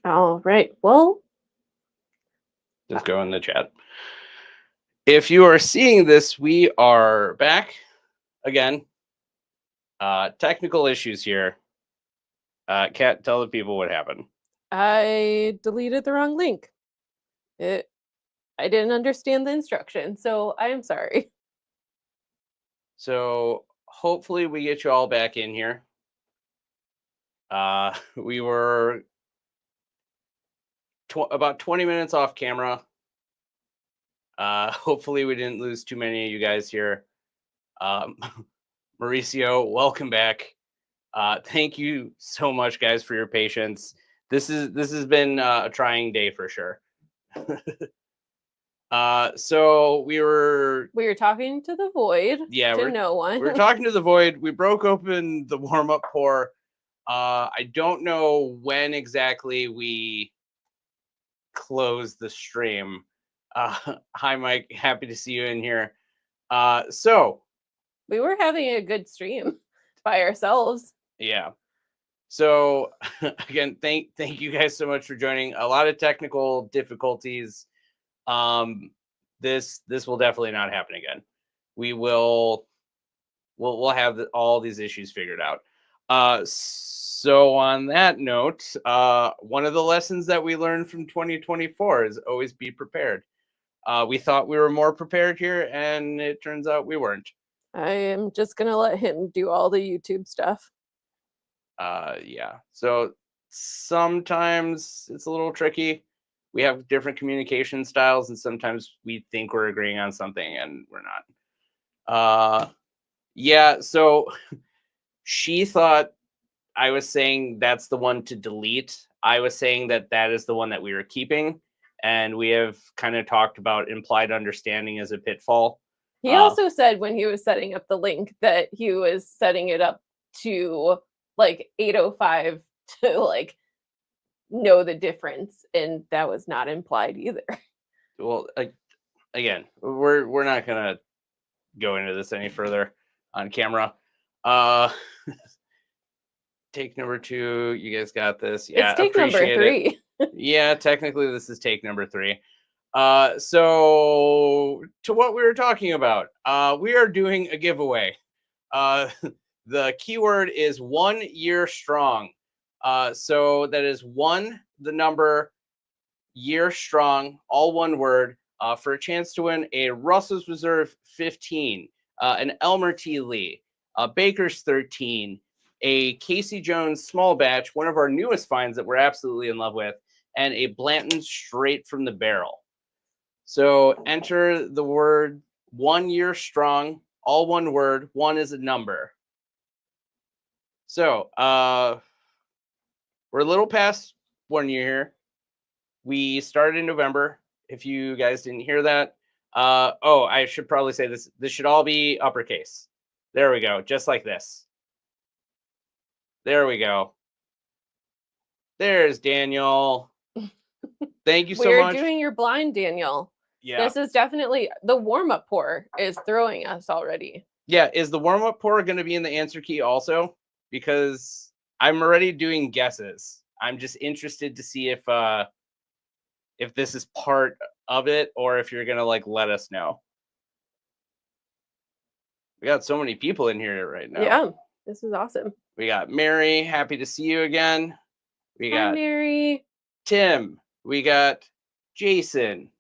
All right. Well, Just go in the chat. If you are seeing this, we are back again. Technical issues here. Kat, tell the people what happened. I deleted the wrong link. I didn't understand the instruction, so I am sorry. So hopefully we get you all back in here. We were about 20 minutes off camera. Hopefully we didn't lose too many of you guys here. Mauricio, welcome back. Thank you so much, guys, for your patience. This has been a trying day for sure. So we were talking to the void. Yeah, to no one. We were talking to the void. We broke open the warm-up pour. I don't know when exactly we closed the stream. Hi, Mike. Happy to see you in here. So we were having a good stream by ourselves. Yeah. So again, thank you guys so much for joining. A lot of technical difficulties. This will definitely not happen again. We'll have all these issues figured out. So on that note, one of the lessons that we learned from 2024 is always be prepared. We thought we were more prepared here, and it turns out we weren't. I am just gonna let him do all the YouTube stuff. Yeah. So sometimes it's a little tricky. We have different communication styles, and sometimes we think we're agreeing on something and we're not. Yeah. So she thought I was saying that's the one to delete. I was saying that is the one that we were keeping, and we have kind of talked about implied understanding as a pitfall. He also said when he was setting up the link that he was setting it up to like 8:05 to like know the difference, and that was not implied either. Well, again, we're not gonna go into this any further on camera. Take number 2, you guys got this. Yeah, it's take number 3. Yeah, technically this is take number 3. So to what we were talking about, we are doing a giveaway. The keyword is 1 year strong. So that is 1, the number, year strong, all one word, for a chance to win a Russell's Reserve 15, an Elmer T. Lee, a Baker's 13, a Casey Jones small batch, one of our newest finds that we're absolutely in love with, and a Blanton straight from the barrel. So enter the word 1 year strong, all one word, 1 is a number. So we're a little past 1 year here. We started in November. If you guys didn't hear that, I should probably say this. This should all be uppercase. There we go, just like this. There we go. There's Daniel. Thank you so much. We're doing your blind, Daniel. Yeah. This is definitely the warm-up pour is throwing us already. Yeah, is the warm-up pour going to be in the answer key also? Because I'm already doing guesses. I'm just interested to see if this is part of it or if you're going to like let us know. We got so many people in here right now. Yeah, this is awesome. We got Mary, happy to see you again. We got Mary. Tim. We got Jason.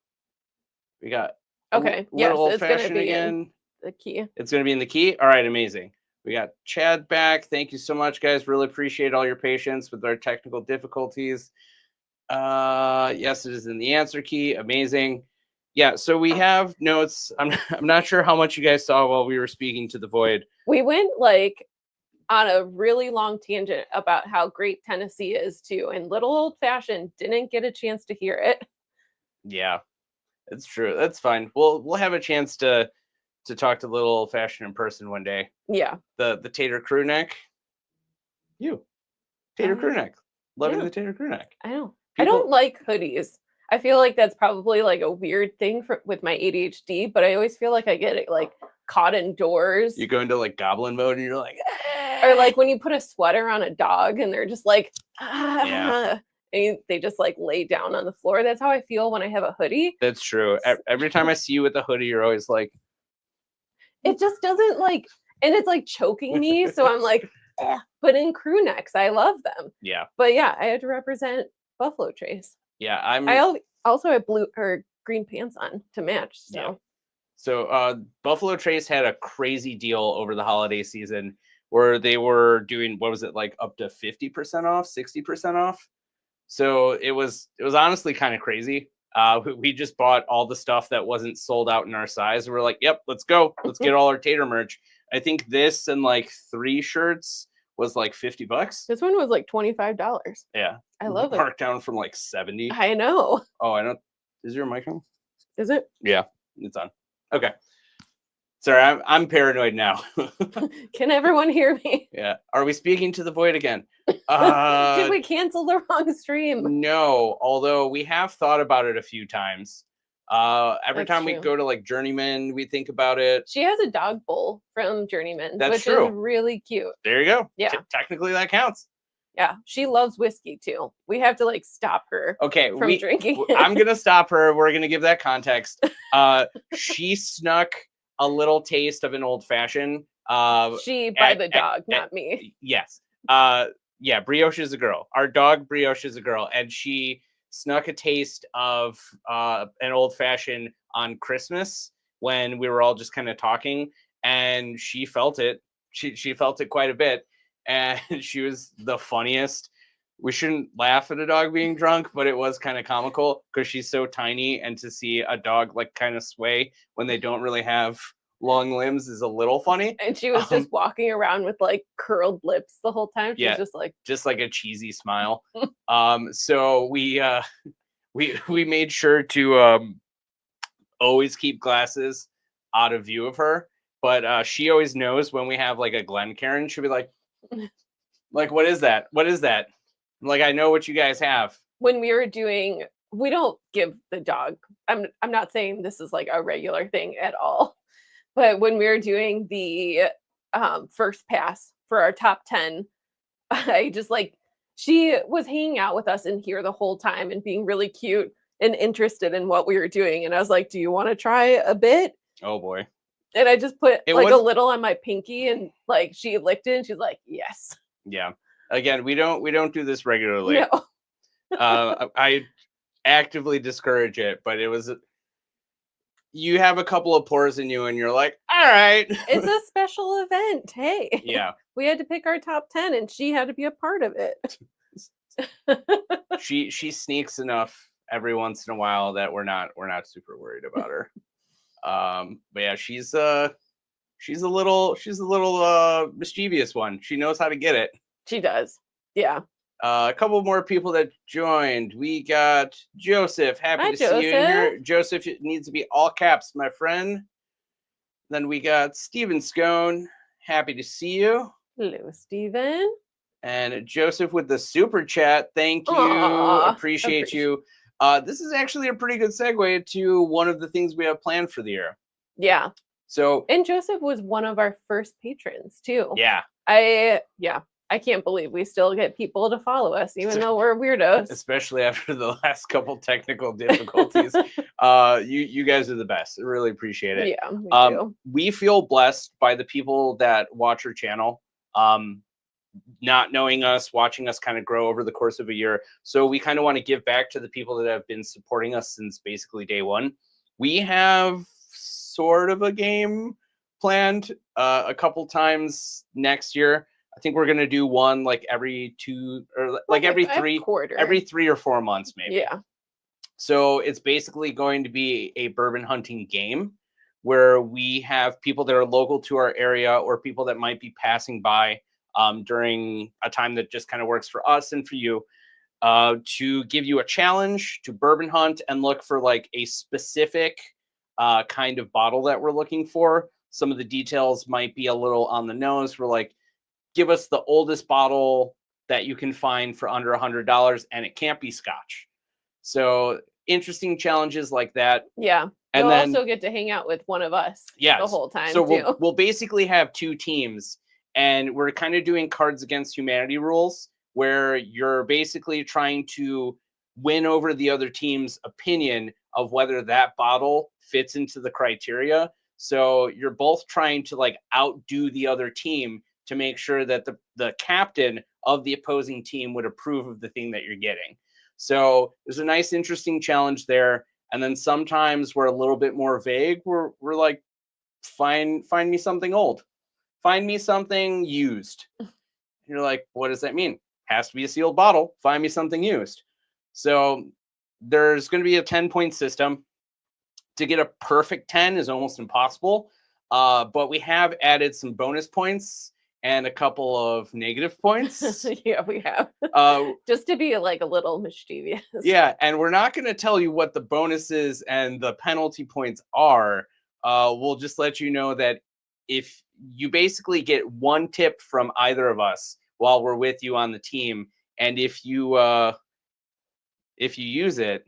We got okay. Yes, it's going to be again. In the key. It's going to be in the key. All right, amazing. We got Chad back. Thank you so much, guys. Really appreciate all your patience with our technical difficulties. Yes, it is in the answer key. Amazing. Yeah, so we have notes. I'm not sure how much you guys saw while we were speaking to the void. We went like on a really long tangent about how great Tennessee is too, and Little Old Fashioned didn't get a chance to hear it. Yeah, it's true. That's fine. We'll have a chance to talk to Little Old Fashioned in person one day. Yeah. The tater crew neck. Tater crew neck. Loving the tater crew neck. I know. I don't like hoodies. I feel like that's probably like a weird thing with my ADHD, but I always feel like I get it like caught indoors. You go into like goblin mode and you're like, or like when you put a sweater on a dog and they're just like, yeah. and they just like lay down on the floor. That's how I feel when I have a hoodie. That's true. Every time I see you with a hoodie, you're always like, It just doesn't like, and it's like choking me. So I'm like, eh. But in crew necks, I love them. yeah, But yeah, I had to represent Buffalo Trace. yeah. I also had blue or green pants on to match. So Yeah. So Buffalo Trace had a crazy deal over the holiday season where they were doing, what was it, like up to 50% off, 60% off. So it was honestly kind of crazy. We just bought all the stuff that wasn't sold out in our size. We're like, yep, let's go. Let's get all our Tater merch. I think this and like 3 shirts was like $50. this one was like $25. Yeah. I love it. Marked down from like 70. I know. Oh, I don't. Is your mic on? Is it? Yeah, it's on. Okay. Sorry, I'm paranoid now. Can everyone hear me? Yeah. Are we speaking to the void again? Did we cancel the wrong stream? No, although we have thought about it a few times. Every That's time we true. go to like Journeyman, we think about it. She has a dog bowl from Journeyman, That's which true. is really cute. There you go. Yeah. Technically, that counts. Yeah, she loves whiskey too. We have to like stop her Okay, from drinking. I'm gonna stop her. We're gonna give that context. She snuck a little taste of an old fashioned. She by the dog, not me. Yes. Yeah, Brioche is a girl. Our dog Brioche is a girl, and she snuck a taste of an old fashioned on Christmas when we were all just kind of talking, and she felt it. She felt it quite a bit, and she was the funniest. We shouldn't laugh at a dog being drunk, but it was kind of comical because she's so tiny, and to see a dog like kind of sway when they don't really have long limbs is a little funny. And she was just walking around with like curled lips the whole time. She was just like a cheesy smile. So we made sure to always keep glasses out of view of her, but she always knows when we have like a Glencairn. She'll be like, what is that? What is that? I'm like, I know what you guys have. When we were doing, we don't give the dog. I'm not saying this is like a regular thing at all. But when we were doing the first pass for our top 10, I just like, she was hanging out with us in here the whole time and being really cute and interested in what we were doing. And I was like, do you want to try a bit? Oh boy. And I just put a little on my pinky and like she licked it and she's like, yes. Yeah. Again, we don't do this regularly. No. I actively discourage it, but it was you have a couple of pours in you and you're like, all right. It's a special event. Hey. Yeah. We had to pick our top 10 and she had to be a part of it. She sneaks enough every once in a while that we're not super worried about her. But yeah, she's a little mischievous one. She knows how to get it. She does. Yeah. A couple more people that joined. We got Joseph. Happy to see you in here. Joseph, it needs to be all caps, my friend. Then we got Steven Scone. Happy to see you. Hello, Steven. And Joseph with the super chat. Thank you. Aww, appreciate you. This is actually a pretty good segue to one of the things we have planned for the year. Yeah. So, and Joseph was one of our first patrons too. Yeah. I can't believe we still get people to follow us, even though we're weirdos. Especially after the last couple technical difficulties. You guys are the best. I really appreciate it. Yeah, we do. We feel blessed by the people that watch our channel. Not knowing us, watching us kind of grow over the course of a year. So we kind of want to give back to the people that have been supporting us since basically day one. We have sort of a game planned a couple times next year. I think we're going to do one like every 2 or like every 3 or 4 months, maybe. Yeah. So it's basically going to be a bourbon hunting game where we have people that are local to our area or people that might be passing by during a time that just kind of works for us and for you to give you a challenge to bourbon hunt and look for like a specific kind of bottle that we're looking for. Some of the details might be a little on the nose. We're like, give us the oldest bottle that you can find for under $100 and it can't be Scotch. So interesting challenges like that. Yeah. And you'll then also get to hang out with one of us the whole time. So we'll basically have 2 teams and we're kind of doing Cards Against Humanity rules where you're basically trying to win over the other team's opinion of whether that bottle fits into the criteria. So you're both trying to like outdo the other team to make sure that the captain of the opposing team would approve of the thing that you're getting. So there's a nice, interesting challenge there. And then sometimes we're a little bit more vague. We're like, find me something old. Find me something used. And you're like, what does that mean? Has to be a sealed bottle. Find me something used. So there's going to be a 10-point system. To get a perfect 10 is almost impossible. But we have added some bonus points and a couple of negative points. Yeah, we have. Just to be like a little mischievous. Yeah, and we're not going to tell you what the bonuses and the penalty points are. We'll just let you know that if you basically get one tip from either of us while we're with you on the team, and if you use it,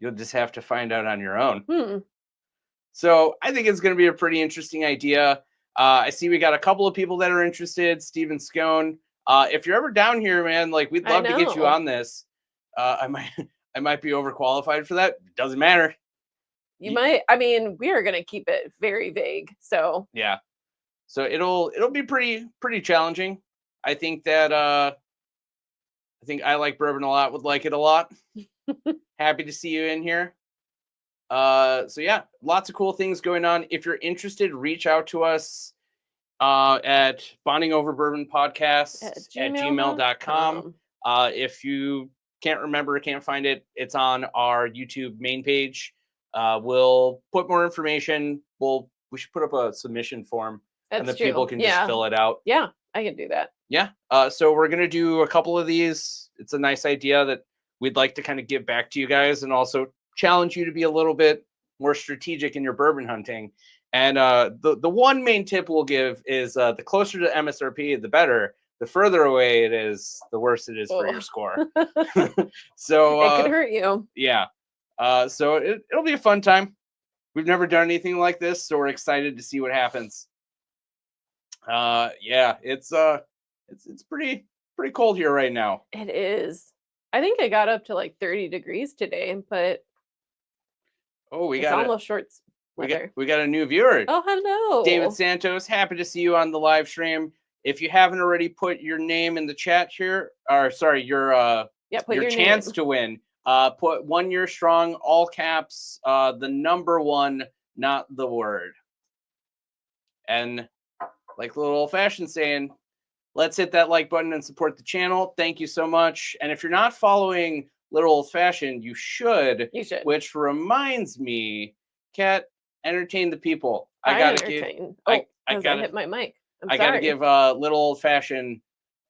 you'll just have to find out on your own. So I think it's going to be a pretty interesting idea. I see we got a couple of people that are interested. Steven Scone. If you're ever down here, man, like we'd love to get you on this. I might be overqualified for that. Doesn't matter. You might. I mean, we are going to keep it very vague. So yeah. So it'll be pretty challenging. I think that I like bourbon a lot. Would like it a lot. Happy to see you in here. So yeah, lots of cool things going on. If you're interested, reach out to us at Bondingoverbourbonpodcast at gmail.com. If you can't remember, can't find it, it's on our YouTube main page. We'll put more information. We should put up a submission form. And the people can just fill it out. Yeah, I can do that. Yeah. So we're going to do a couple of these. It's a nice idea that we'd like to kind of give back to you guys and also challenge you to be a little bit more strategic in your bourbon hunting. And the one main tip we'll give is the closer to MSRP, the better. The further away it is, the worse it is for your score. So it could hurt you. Yeah. So it'll be a fun time. We've never done anything like this, so we're excited to see what happens. Yeah, it's pretty cold here right now. It is. I think I got up to like 30 degrees today, but it's almost shorts weather. We got a new viewer. Oh, hello. David Santos, happy to see you on the live stream. If you haven't already put your name in the chat here, or sorry, your chance to win, put 1 year strong, all caps, the number 1, not the word. And like little old fashioned saying, let's hit that like button and support the channel. Thank you so much. And if you're not following Little Old Fashioned, you should. You should. Which reminds me, Kat, entertain the people. I gotta hit my mic. I gotta give Little Old Fashioned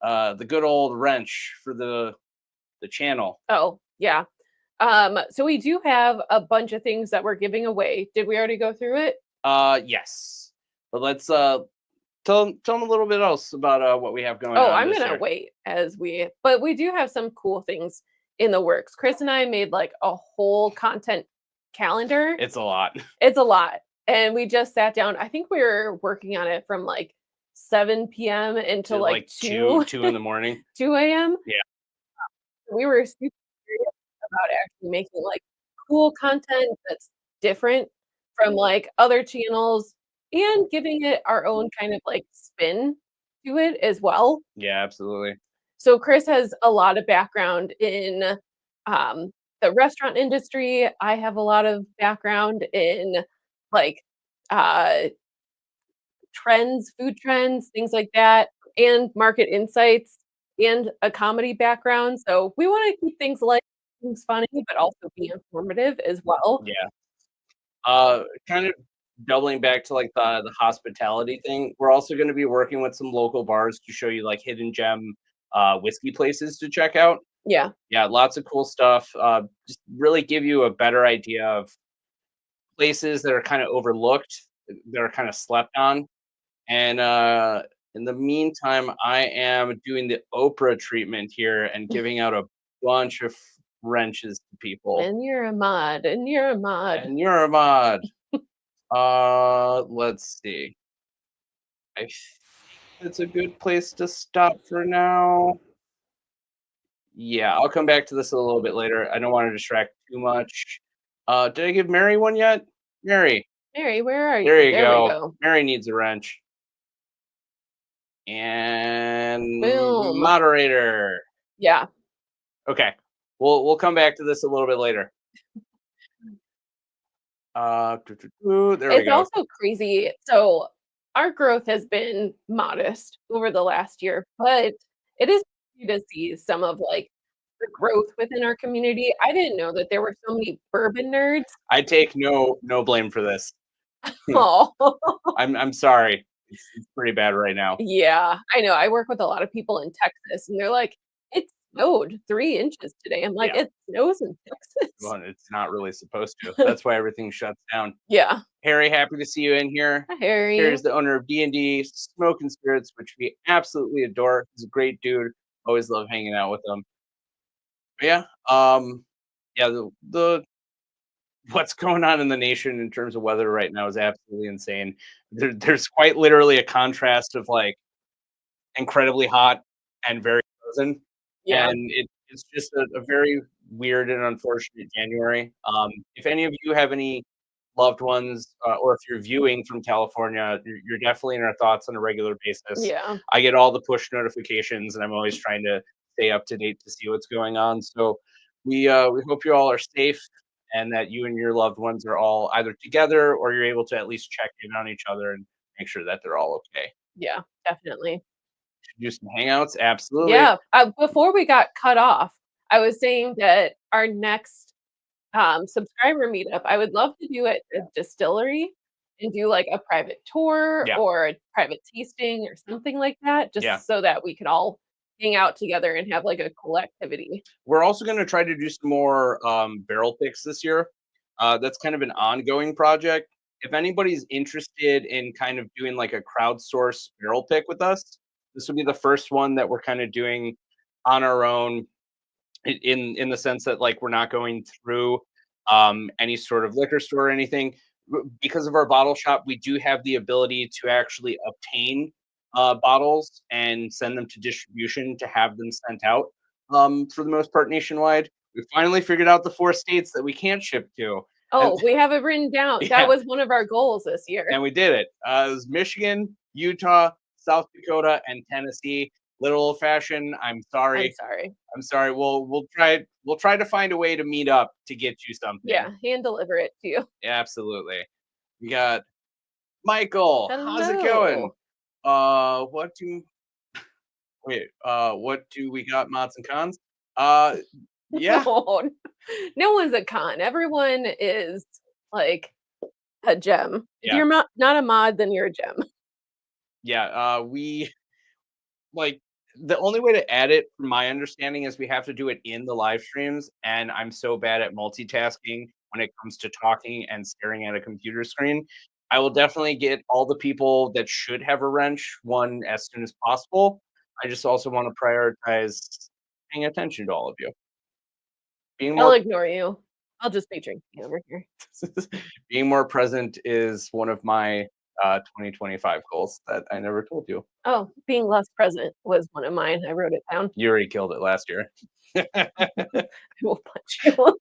the good old wrench for the channel. Oh yeah. So we do have a bunch of things that we're giving away. Did we already go through it? Yes. But let's tell them a little bit else about what we have going on. Oh, I'm gonna wait but we do have some cool things in the works. Chris and I made like a whole content calendar. It's a lot. It's a lot. And we just sat down. I think we were working on it from like 7 p.m. until like 2 in the morning. 2 a.m. Yeah. We were super serious about actually making like cool content that's different from like other channels and giving it our own kind of like spin to it as well. Yeah, absolutely. So Chris has a lot of background in the restaurant industry. I have a lot of background in like trends, food trends, things like that, and market insights and a comedy background. So we want to keep things light, things funny, but also be informative as well. Yeah. Kind of doubling back to like the hospitality thing. We're also going to be working with some local bars to show you like hidden gem whiskey places to check out. Yeah, lots of cool stuff. Just really give you a better idea of places that are kind of overlooked, that are kind of slept on. And in the meantime, I am doing the Oprah treatment here and giving out a bunch of wrenches to people. And you're a mod. Let's see. I think it's a good place to stop for now. Yeah, I'll come back to this a little bit later. I don't want to distract too much. Did I give Mary one yet? Mary, Mary, where are there you? you There we go. go. Mary needs a wrench. And Boom. moderator. Yeah. Okay. We'll come back to this a little bit later. There we It's go. also crazy. So our growth has been modest over the last year, but it is crazy to see some of like the growth within our community. I didn't know that there were so many bourbon nerds. I take no blame for this. Oh, I'm sorry. It's pretty bad right now. yeah. I know. I work with a lot of people in Texas, and they're like, "It snowed 3 inches today." I'm like, Yeah. "It snows in Texas." Well, it's not really supposed to. That's why everything shuts down. Yeah. Harry, happy to see you in here. Hi, Harry. Harry's the owner of D&D Smoke and Spirits, which we absolutely adore. He's a great dude. Always love hanging out with him. But yeah, yeah, the what's going on in the nation in terms of weather right now is absolutely insane. There's quite literally a contrast of like incredibly hot and very frozen, Yeah. and it's just a very weird and unfortunate January. If any of you have any loved ones, or if you're viewing from California, you're definitely in our thoughts on a regular basis. Yeah. I get all the push notifications, and I'm always trying to stay up to date to see what's going on. So we hope you all are safe and that you and your loved ones are all either together or you're able to at least check in on each other and make sure that they're all okay. Yeah. Definitely. Should do some hangouts, absolutely. Yeah. Before we got cut off, I was saying that our next subscriber meetup, I would love to do it at a distillery and do like a private tour Yeah, or a private tasting or something like that, yeah. just so that we could all hang out together and have like a cool activity. We're also going to try to do some more barrel picks this year. That's kind of an ongoing project. If anybody's interested in kind of doing like a crowdsource barrel pick with us, this will be the first one that we're kind of doing on our own in the sense that like we're not going through any sort of liquor store or anything. Because of our bottle shop, we do have the ability to actually obtain bottles and send them to distribution to have them sent out, for the most part nationwide. We finally figured out the 4 states that we can't ship to. And Oh, we have it written down. That yeah, was one of our goals this year. and we did it. It was Michigan, Utah, South Dakota, and Tennessee. Little old fashioned. I'm I'm sorry. sorry. I'm sorry. We'll try to find a way to meet up to get you something. Yeah, hand deliver it to you. Absolutely. We got Michael. How's it going? What do what do we got? Mods and cons? Yeah, No, no one's a con. Everyone is like a gem. If yeah, you're not a mod, then you're a gem. yeah. We like the only way to add it, from my understanding, is we have to do it in the live streams, and I'm so bad at multitasking when it comes to talking and staring at a computer screen. I will definitely get all the people that should have a wrench one as soon as possible. I just also want to prioritize paying attention to all of you. Being I'll more ignore you. I'll just be drinking over here. being more present is one of my 2025 goals that I never told you. Oh, being less present was one of mine. I wrote it down. You already killed it last year. I will punch you.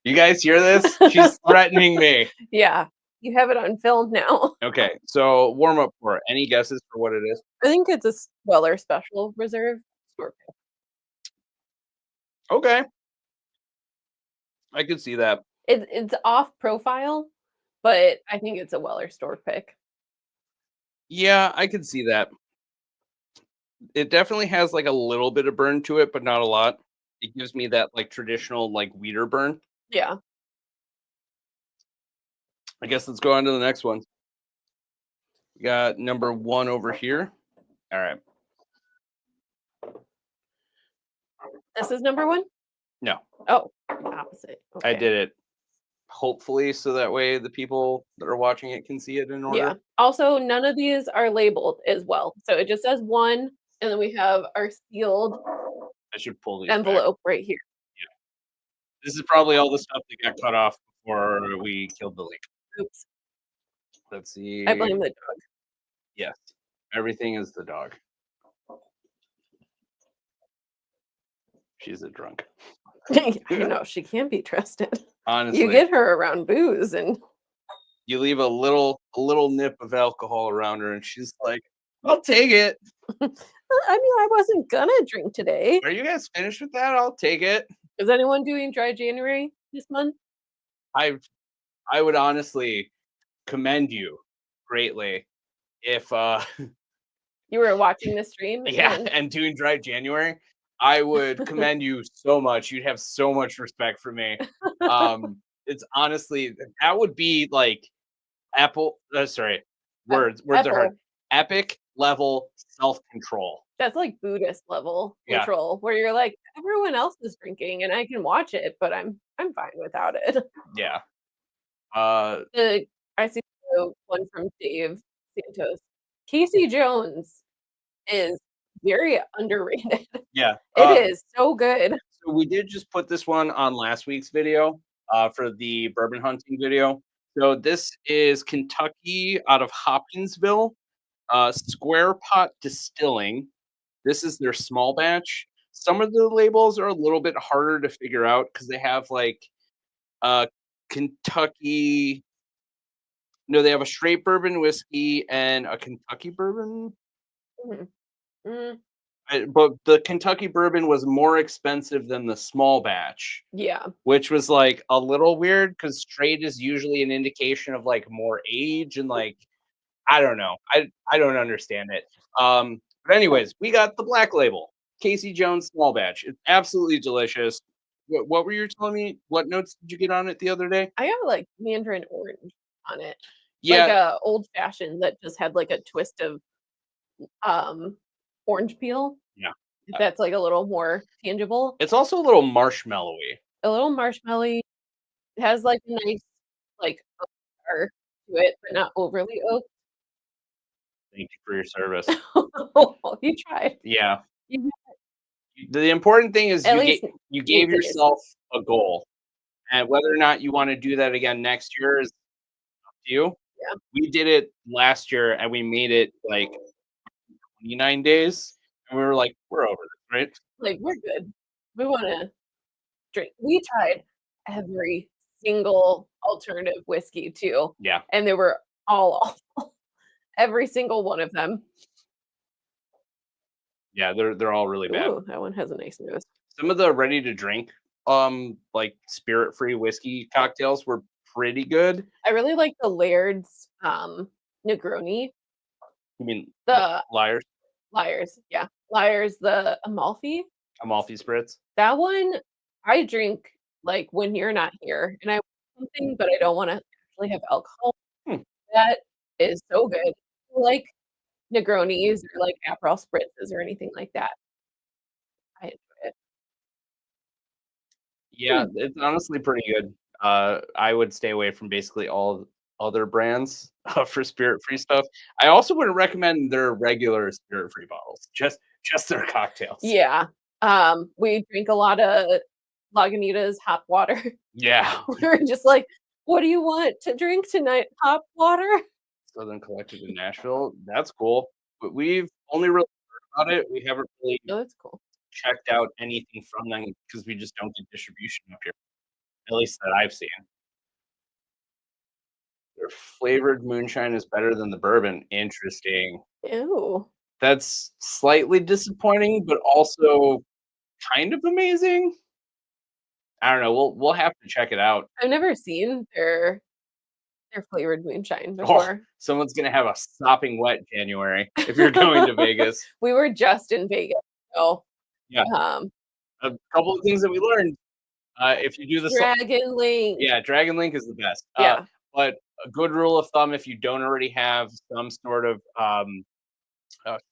You guys hear this? She's threatening me. Yeah, you have it on film now. Okay, so warm up for it. Any guesses for what it is? I think it's a Weller Special Reserve store pick. Okay, I could see that. It's off profile, but I think it's a Weller store pick. Yeah, I could see that. It definitely has like a little bit of burn to it, but not a lot. It gives me that like traditional like weeder burn. Yeah. I guess let's go on to the next one. We got number 1 over here. All right. This is number 1? No, Oh, opposite. I Okay. did it hopefully so that way the people that are watching it can see it in order. Yeah. Also, none of these are labeled as well. So it just says 1, and then we have our sealed I should pull these back. envelope right here. This is probably all the stuff that got cut off before we killed the link. Oops. Let's see. I blame the dog. Yes, everything is the dog. She's a drunk. I know she can't be trusted. Honestly, You get her around booze, and you leave a little nip of alcohol around her, and she's like, "I'll take it." I mean, I wasn't gonna drink today. Are you guys finished with that? I'll take it. Is anyone doing dry January this month? I I would honestly commend you greatly if You were watching the stream, yeah, and and doing dry January. I would commend you so much. You'd have so much respect for me. It's honestly that would be like Apple. Sorry, words are hard. Apple. Epic level self control. That's like Buddhist level Yeah. control, where you're like, everyone else is drinking, and I can watch it, but I'm fine without it. Yeah. I see the one from Dave Santos. Casey Jones is very underrated. Yeah. It is so good. So we did just put this one on last week's video for the bourbon hunting video. So this is Kentucky out of Hopkinsville, Square Pot Distilling. This is their small batch. Some of the labels are a little bit harder to figure out because they have like Kentucky. No, they have a straight bourbon whiskey and a Kentucky bourbon. Mhm. Mm, But the Kentucky bourbon was more expensive than the small batch, yeah. which was like a little weird because straight is usually an indication of like more age and like I don't know. I don't understand it. But anyways, we got the black label, Casey Jones small batch. It's absolutely delicious. What were you telling me? What notes did you get on it the other day? I got like mandarin orange on it. Yeah, Like a old fashioned that just had like a twist of um orange peel. yeah. That's like a little more tangible. It's also a little marshmallowy. A little marshmallowy. It has like a nice like oak char to it, but not overly oak. Thank you for your service. You tried. Yeah. You The important thing is at you least you 8 gave days. yourself a goal. And whether or not you want to do that again next year is up to you. Yeah. We did it last year and we made it like 29 days. And we were like, we're over this, right? Like, we're good. We wanna drink. We tried every single alternative whiskey too, Yeah. and they were all awful. Every single one of them. Yeah, they're all really bad. Ooh, that one has a nice nose. Some of the ready to drink like spirit free whiskey cocktails were pretty good. I really like the Laird's, Negroni, I mean the liars, Liars, yeah. Liars, the Amalfi. Amalfi spritz. That one I drink, like, when you're not here, and I want something, but I don't wanna actually have alcohol. Hmm. That is so good. Like Negronis or, like, Aperol spritzes or anything like that. I enjoy it. Yeah, Hmm. it's honestly pretty good. I would stay away from basically all other brands for spirit-free stuff. I also wouldn't recommend their regular spirit-free bottles, just their cocktails. Yeah. We drink a lot of Lagunitas hop water. Yeah. We're just like, "What do you want to drink tonight? Hop water?" Southern Collective in Nashville. That's cool. But we've only really heard about it. We haven't really Oh, that's cool. checked out anything from them because we just don't get distribution up here, at least that I've seen. Their flavored moonshine is better than the bourbon. Interesting. Ew. That's slightly disappointing, but also kind of amazing. I don't know. We'll have to check it out. I've never seen their flavored moonshine Oh, before. someone's gonna have a sopping wet January if you're going to Vegas. We were just in Vegas, so, Yeah. um, A couple of things that we learned. If you do the Dragon Link. yeah, Dragon Link is the best. Yeah. But a good rule of thumb, if you don't already have some sort of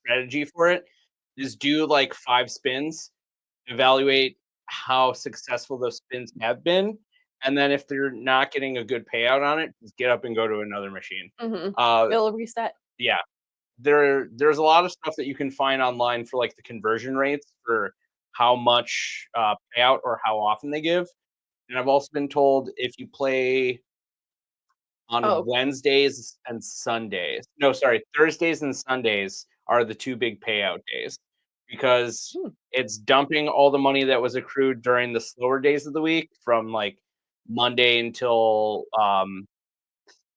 strategy for it, is do like 5 spins, evaluate how successful those spins have been, and then if they're not getting a good payout on it, just get up and go to another machine. Mhm. Uh, It'll reset. yeah, there's a lot of stuff that you can find online for like the conversion rates for how much payout or how often they give. And I've also been told if you play on Oh. Wednesdays and Sundays. No, sorry, Thursdays and Sundays are the two big payout days. because Hmm. it's dumping all the money that was accrued during the slower days of the week from like Monday until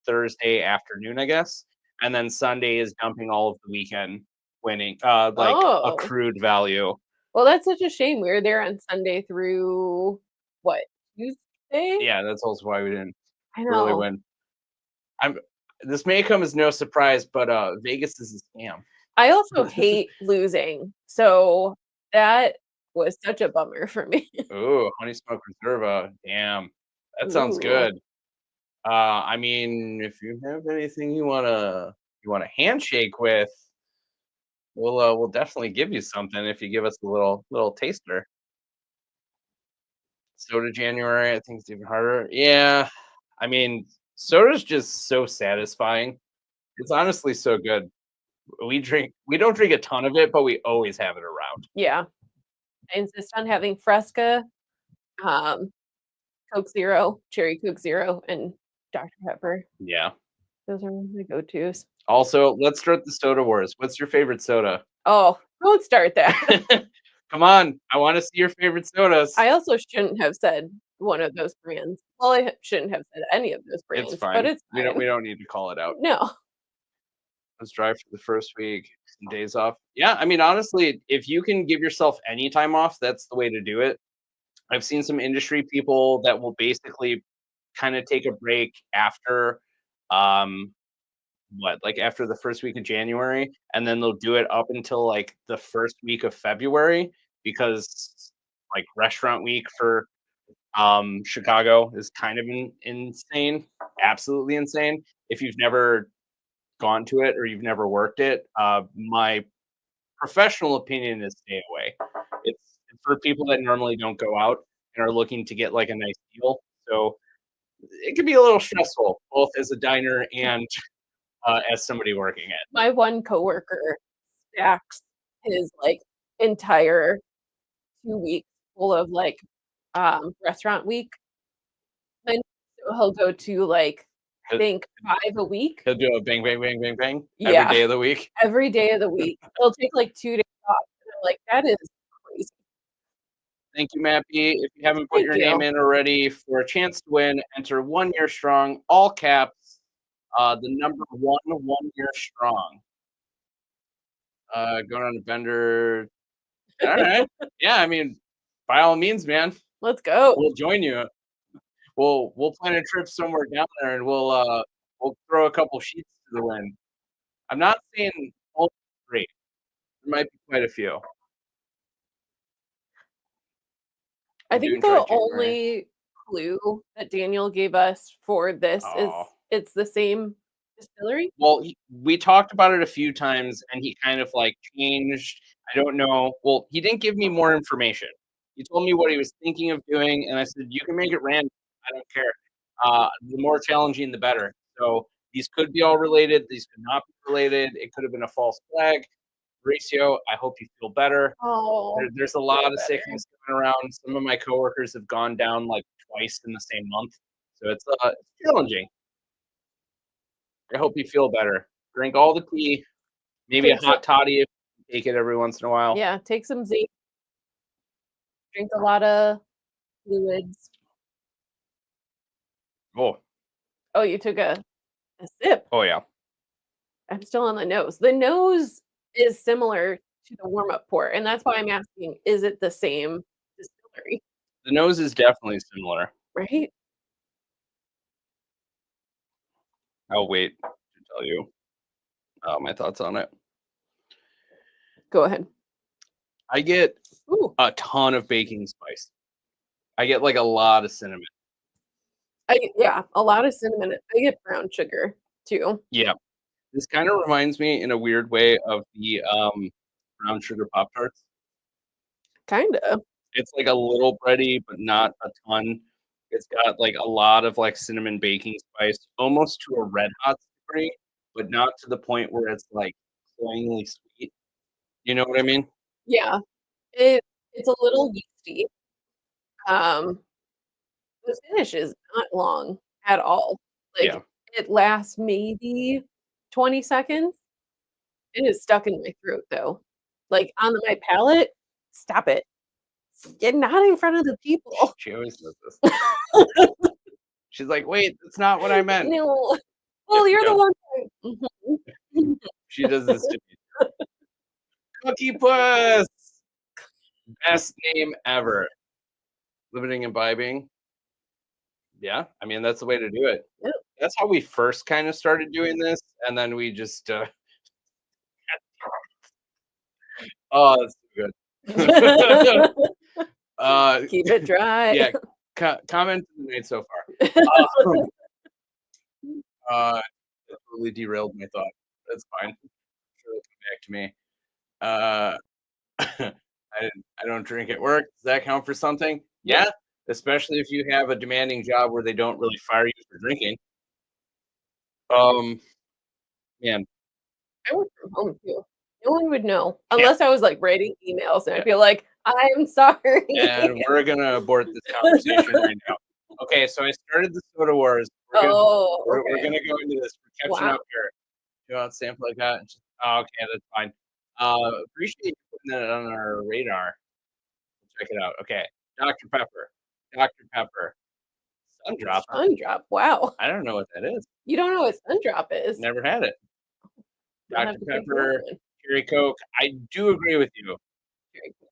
Thursday afternoon, I guess. And then Sunday is dumping all of the weekend winning, like Oh, accrued value. well, that's such a shame. We were there on Sunday through what, Tuesday? Yeah, that's also why we didn't I really know. win. I'm This may come as no surprise, but Vegas is a scam. I also hate losing, so that was such a bummer for me. Ooh, honey smoke reserva. Damn. That sounds Ooh. good. I mean, if you have anything you wanna handshake with, we'll definitely give you something if you give us a little taster. Soda January, I think it's even harder. Yeah. I mean, soda's just so satisfying. It's honestly so good. We don't drink a ton of it, but we always have it around. Yeah, I insist on having Fresca, um, Coke Zero, Cherry Coke Zero, and Dr. Pepper. Yeah. Those are my go-tos. Also, let's start the soda wars. What's your favorite soda? Oh, don't start that. Come on, I wanna see your favorite sodas. I also shouldn't have said one of those brands. Well, I shouldn't have said any of those It's brands, but fine. it's We don't fine. we don't need to call it out. No. Let's drive for the first week, some days off. Yeah, I mean, honestly, if you can give yourself any time off, that's the way to do it. I've seen some industry people that will basically kinda take a break after, um, like, after the first week of January, and then they'll do it up until, like, the first week of February because, like, restaurant week for, Chicago is kind of insane, absolutely insane. If you've never gone to it or you've never worked it, my professional opinion is stay away. It's for people that normally don't go out and are looking to get, like, a nice deal, so it can be a little stressful, both as a diner and, as somebody working it. My one coworker stacks his, like, entire 2 weeks full of, like, restaurant week. Then he'll go to, like, I He'll think 5 a week. he'll do a bang, bang, bang, bang, bang every Yeah, day of the week. every day of the week. He'll take, like, 2 days off, and I'm like, "That is crazy." Thank you, Mappy. If you haven't put Thank your name you. in already for a chance to win, enter 1 year strong, all caps, the number 1 year strong. Going on a bender. All right. Yeah, I mean, by all means, man, Let's go. we'll join you. We'll plan a trip somewhere down there, and we'll throw a couple sheets to the wind. I'm not saying all 3. There might be quite a few. I We're doing think dry the January. only clue that Daniel gave us for this is Oh. it's the same distillery? Well, we talked about it a few times, and he kind of like changed. I don't know. Well, he didn't give me more information. He told me what he was thinking of doing, and I said, "You can make it random. I don't care. The more challenging, the better." So these could be all related. These could not be related. It could have been a false flag. Mauricio, I hope you feel better. Oh, There's a feel lot of better. sickness going around. Some of my coworkers have gone down like twice in the same month, so it's challenging. I hope you feel better. Drink all the tea, maybe a Take some hot toddy if you take it every once in a while. Yeah, take some zinc, drink a lot of fluids. Oh, Oh, you took a sip. oh yeah. I'm still on the nose. The nose is similar to the warm-up pour, and that's why I'm asking, is it the same distillery, The nose is definitely similar. right? I'll wait to tell you my thoughts on it. Go ahead. I get Ooh, a ton of baking spice. I get like a lot of cinnamon. yeah, a lot of cinnamon. I get brown sugar too. Yeah, this kind of reminds me in a weird way of the brown sugar pop tarts. Kinda. It's like a little bready, but not a ton. It's got like a lot of like cinnamon baking spice, almost to a red hot degree, but not to the point where it's like cloyingly sweet. You know what I mean? Yeah, it's a little yeasty. Um, the finish is not long at all. Like, Yeah. it lasts maybe 20 seconds. It is stuck in my throat, though. Like, on my palate? Stop it. Get not in front of the people. She always does this. She's like, wait, that's not what I meant. No. Well, you're the Yeah. one Mhm. She does this to me. Cookie Puss! Best name ever. Limiting imbibing. Yeah, I mean, that's the way to do it. Yep. That's how we first kind of started doing this, and then we just, oh, that's so good. Keep it dry. Yeah, comment of the night so far. That totally derailed my thought. That's fine. Sure, it'll come back to me. Uh, I don't drink at work. Does that count for something? Yeah, especially if you have a demanding job where they don't really fire you for drinking. Man, I work from home too. No one would know unless I was, like, writing emails, and I'd be like, "I'm sorry." and we're gonna abort this conversation right now. Okay, so I started the soda wars. Oh, We're okay. gonna go into this. We're catching Wow. up here. Go out, sample like that. Oh, okay, that's fine. Appreciate you putting that on our radar. Check it out. Okay, Dr. Pepper. Dr. Pepper. Sun Drop. Sun drop, wow. I don't know what that is. You don't know what sun drop is? Never had it. You'll Dr. have to give me Pepper, one. Cherry Coke. I do agree with you.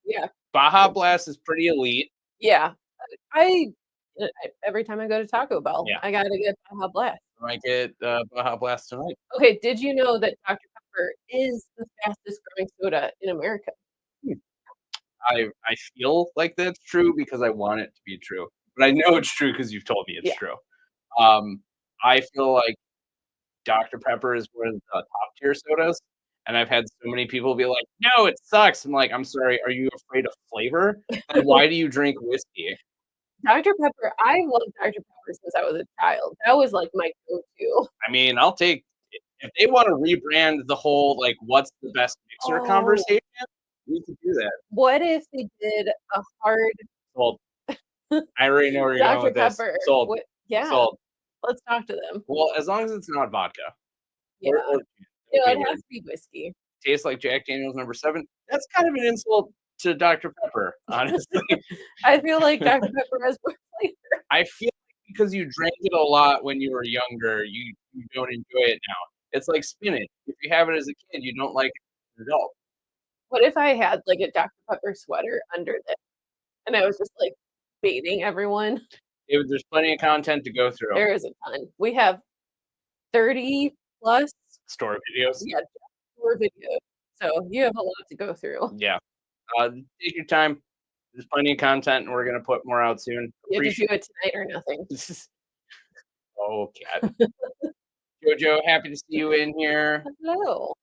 Yeah, Baja Blast is pretty elite. yeah. I every time I go to Taco Bell, Yeah. I gotta get Baja Blast. I might get Baja Blast tonight. Okay, did you know that Dr. Pepper is the fastest growing soda in America? I feel like that's true because I want it to be true, but I know it's true because you've told me it's Yeah. true. I feel like Dr. Pepper is one of the top tier sodas, and I've had so many people be like, "No, it sucks." I'm like, "I'm sorry. Are you afraid of flavor? Then why do you drink whiskey?" Dr. Pepper, I loved Dr. Pepper since I was a child. That was, like, my go-to. I mean, I'll take if they want to rebrand the whole like what's the best mixer Oh. conversation. We could do that. What if they did a hard Sold. I already know where you're going Dr. with this. Pepper? Sold. What yeah, Sold. let's talk to them. Well, as long as it's not vodka. Yeah. Or You know, it has to be whiskey. tastes like Jack Daniel's #7. That's kind of an insult to Dr. Pepper, honestly. I feel like Dr. Pepper has more flavor. I feel like because you drank it a lot when you were younger, you don't enjoy it now. It's like spinach. If you have it as a kid, you don't like it as an adult. What if I had, like, a Dr. Pepper sweater under this, and I was just, like, baiting everyone? There's plenty of content to go through. There is a ton. We have 30 plus Store videos. yeah, 4 videos, so you have a lot to go through. Yeah. Take your time. There's plenty of content, and we're gonna put more out soon. You have to do it tonight or nothing. Oh, cat. Jojo, happy to see you in here. Hello.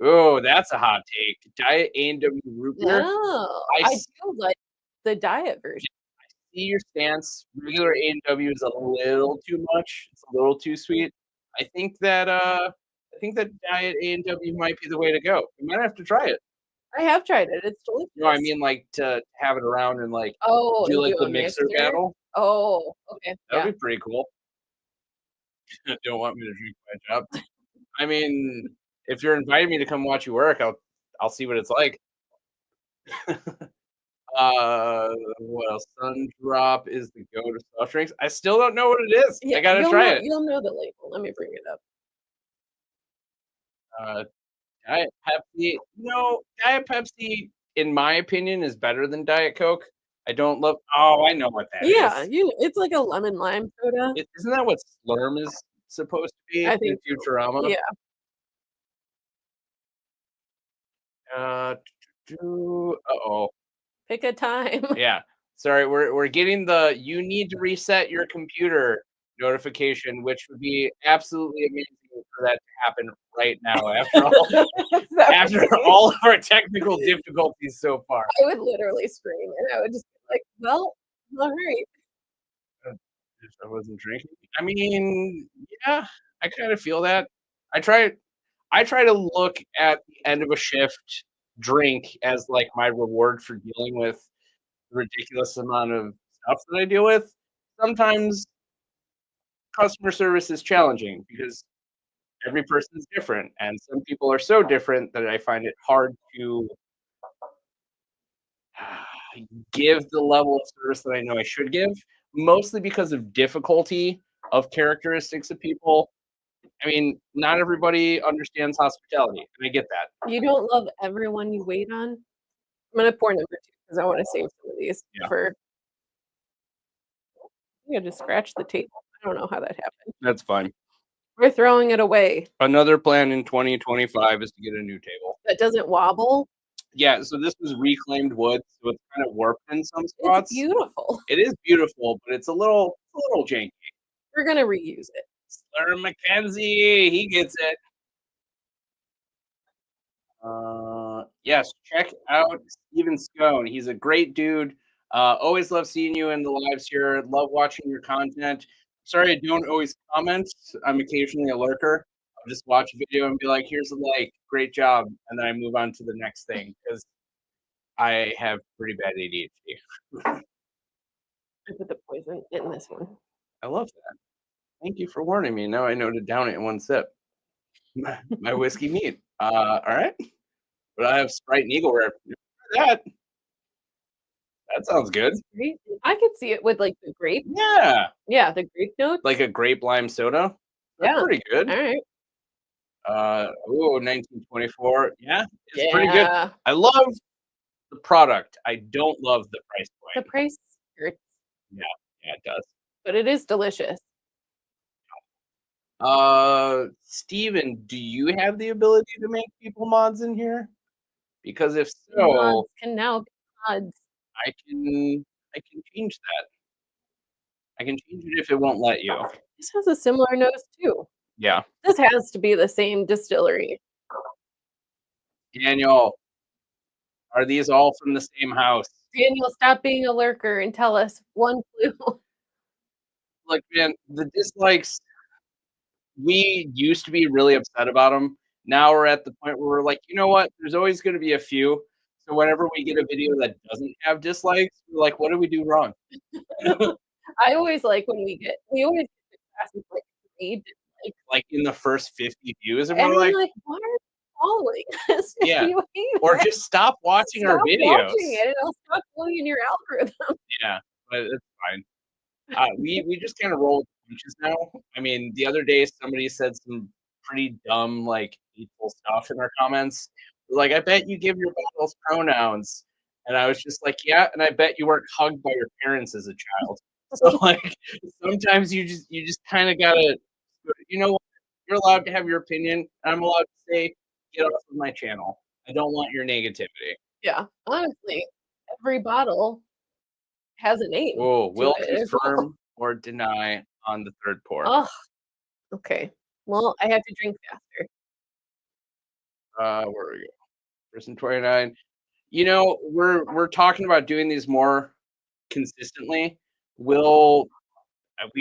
Oh, that's a hot take. Diet A&W root beer. No, I I do like the diet version. see your stance. Regular A&W is a little too much. It's a little too sweet. I think that diet A&W might be the way to go. We might have to try it. I have tried it, it's delicious. You know, I mean, like to have it around and like Oh, do and like do the a mixer battle. Oh, okay, That'd yeah. be pretty cool. Don't want me to drink my job. I mean, if you're inviting me to come watch you work, I'll see what it's like. What else? Sun Drop is the go-to soft drinks. I still don't know what it is. I gotta you'll try know it. you'll know the label. Let me bring it up. Diet Pepsi. No, Diet Pepsi, in my opinion, is better than Diet Coke. I don't love. Oh, I know what that is. Yeah, it's like a lemon lime soda. Isn't that what Slurm is supposed to be I in think so. Futurama? Yeah. Uh-oh. Pick a time. Yeah. Sorry, we're getting the you need to reset your computer notification, which would be absolutely amazing for that to happen right now after all of our technical difficulties so far. I would literally scream, and I would just be like, "Well, all right." If I wasn't drinking. I mean, yeah, I kind of feel that. I try to look at the end of a shift drink as like my reward for dealing with the ridiculous amount of stuff that I deal with. Sometimes customer service is challenging because every person's different, and some people are so different that I find it hard to give the level of service that I know I should give, mostly because of difficulty of characteristics of people. I mean, not everybody understands hospitality, and I get that. You don't love everyone you wait on? I'm gonna pour number 2 because I wanna save some of these Yeah. for I just scratched the table. I don't know how that happened. That's fine. We're throwing it away. Another plan in 2025 is to get a new table. That doesn't wobble. Yeah, so this was reclaimed wood, so it's kind of warped in some It's spots. beautiful. It is beautiful, but it's a little janky. We're gonna reuse it. Sir Mackenzie, he gets it. Yes, check out Steven Scone. He's a great dude. Always love seeing you in the lives here. Love watching your content. Sorry, I don't always comment. I'm occasionally a lurker. I'll just watch a video and be like, "Here's a like, great job," and then I move on to the next thing because I have pretty bad ADHD. I put the poison in this one. I love that. Thank you for warning me. Now I know to down it in one sip. My whiskey neat. All right. But I have Sprite and Eagle Rare. That sounds good. Great. I could see it with like the grape. Yeah, Yeah, the grape notes. like a grape lime soda. That's Yeah. pretty good. All right. 1924. Yeah, it's pretty good. Yeah. I love the product. I don't love the price The point. price hurts, Yeah, it does. but it is delicious. Steven, do you have the ability to make people mods in here? Because if so, Mods can now be mods. I can change that. I can change it if it won't let you. This has a similar nose too. Yeah. This has to be the same distillery. Daniel, are these all from the same house? Daniel, stop being a lurker and tell us one clue. Like, man, the dislikes, we used to be really upset about them. Now we're at the point where we're like, you know what? There's always going to be a few. So whenever we get a video that doesn't have dislikes, we're like, what did we do wrong? I always like when we always get the classic like 3 dislikes. Like in the first 50 views, and And we're I'm like, like, why are you following us? Yeah. You hate or it. just stop watching our Stop videos. watching it and I'll stop going in your algorithm. Yeah, but it's fine. We just kind of roll with the punches now. I mean, the other day somebody said some pretty dumb, like hateful stuff in our comments. Like, I bet you give your bottles pronouns, and I was just like, yeah, and I bet you weren't hugged by your parents as a child. So like, sometimes you just kind of gotta, you know, what? You're allowed to have your opinion, and I'm allowed to say, get off of my channel. I don't want your negativity. Yeah, honestly, every bottle has a name. Oh, will it as well. confirm or deny on the third pour. Oh, okay. Well, I have to drink faster. Where are we go? Person 29. You know, we're talking about doing these more consistently. We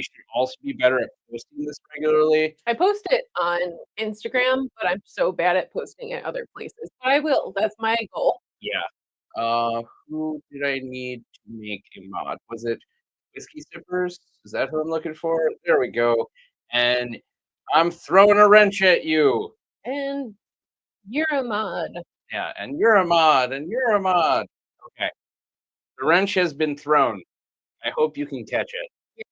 should also be better at posting this regularly. I post it on Instagram, but I'm so bad at posting it other places. But I will. That's my goal. Yeah. Who did I need to make a mod? Was it Whiskey Sippers? Is that who I'm looking for? There we go. And I'm throwing a wrench at you. And you're a mod. Yeah, and you're a mod, and you're a mod. Okay. The wrench has been thrown. I hope you can catch it.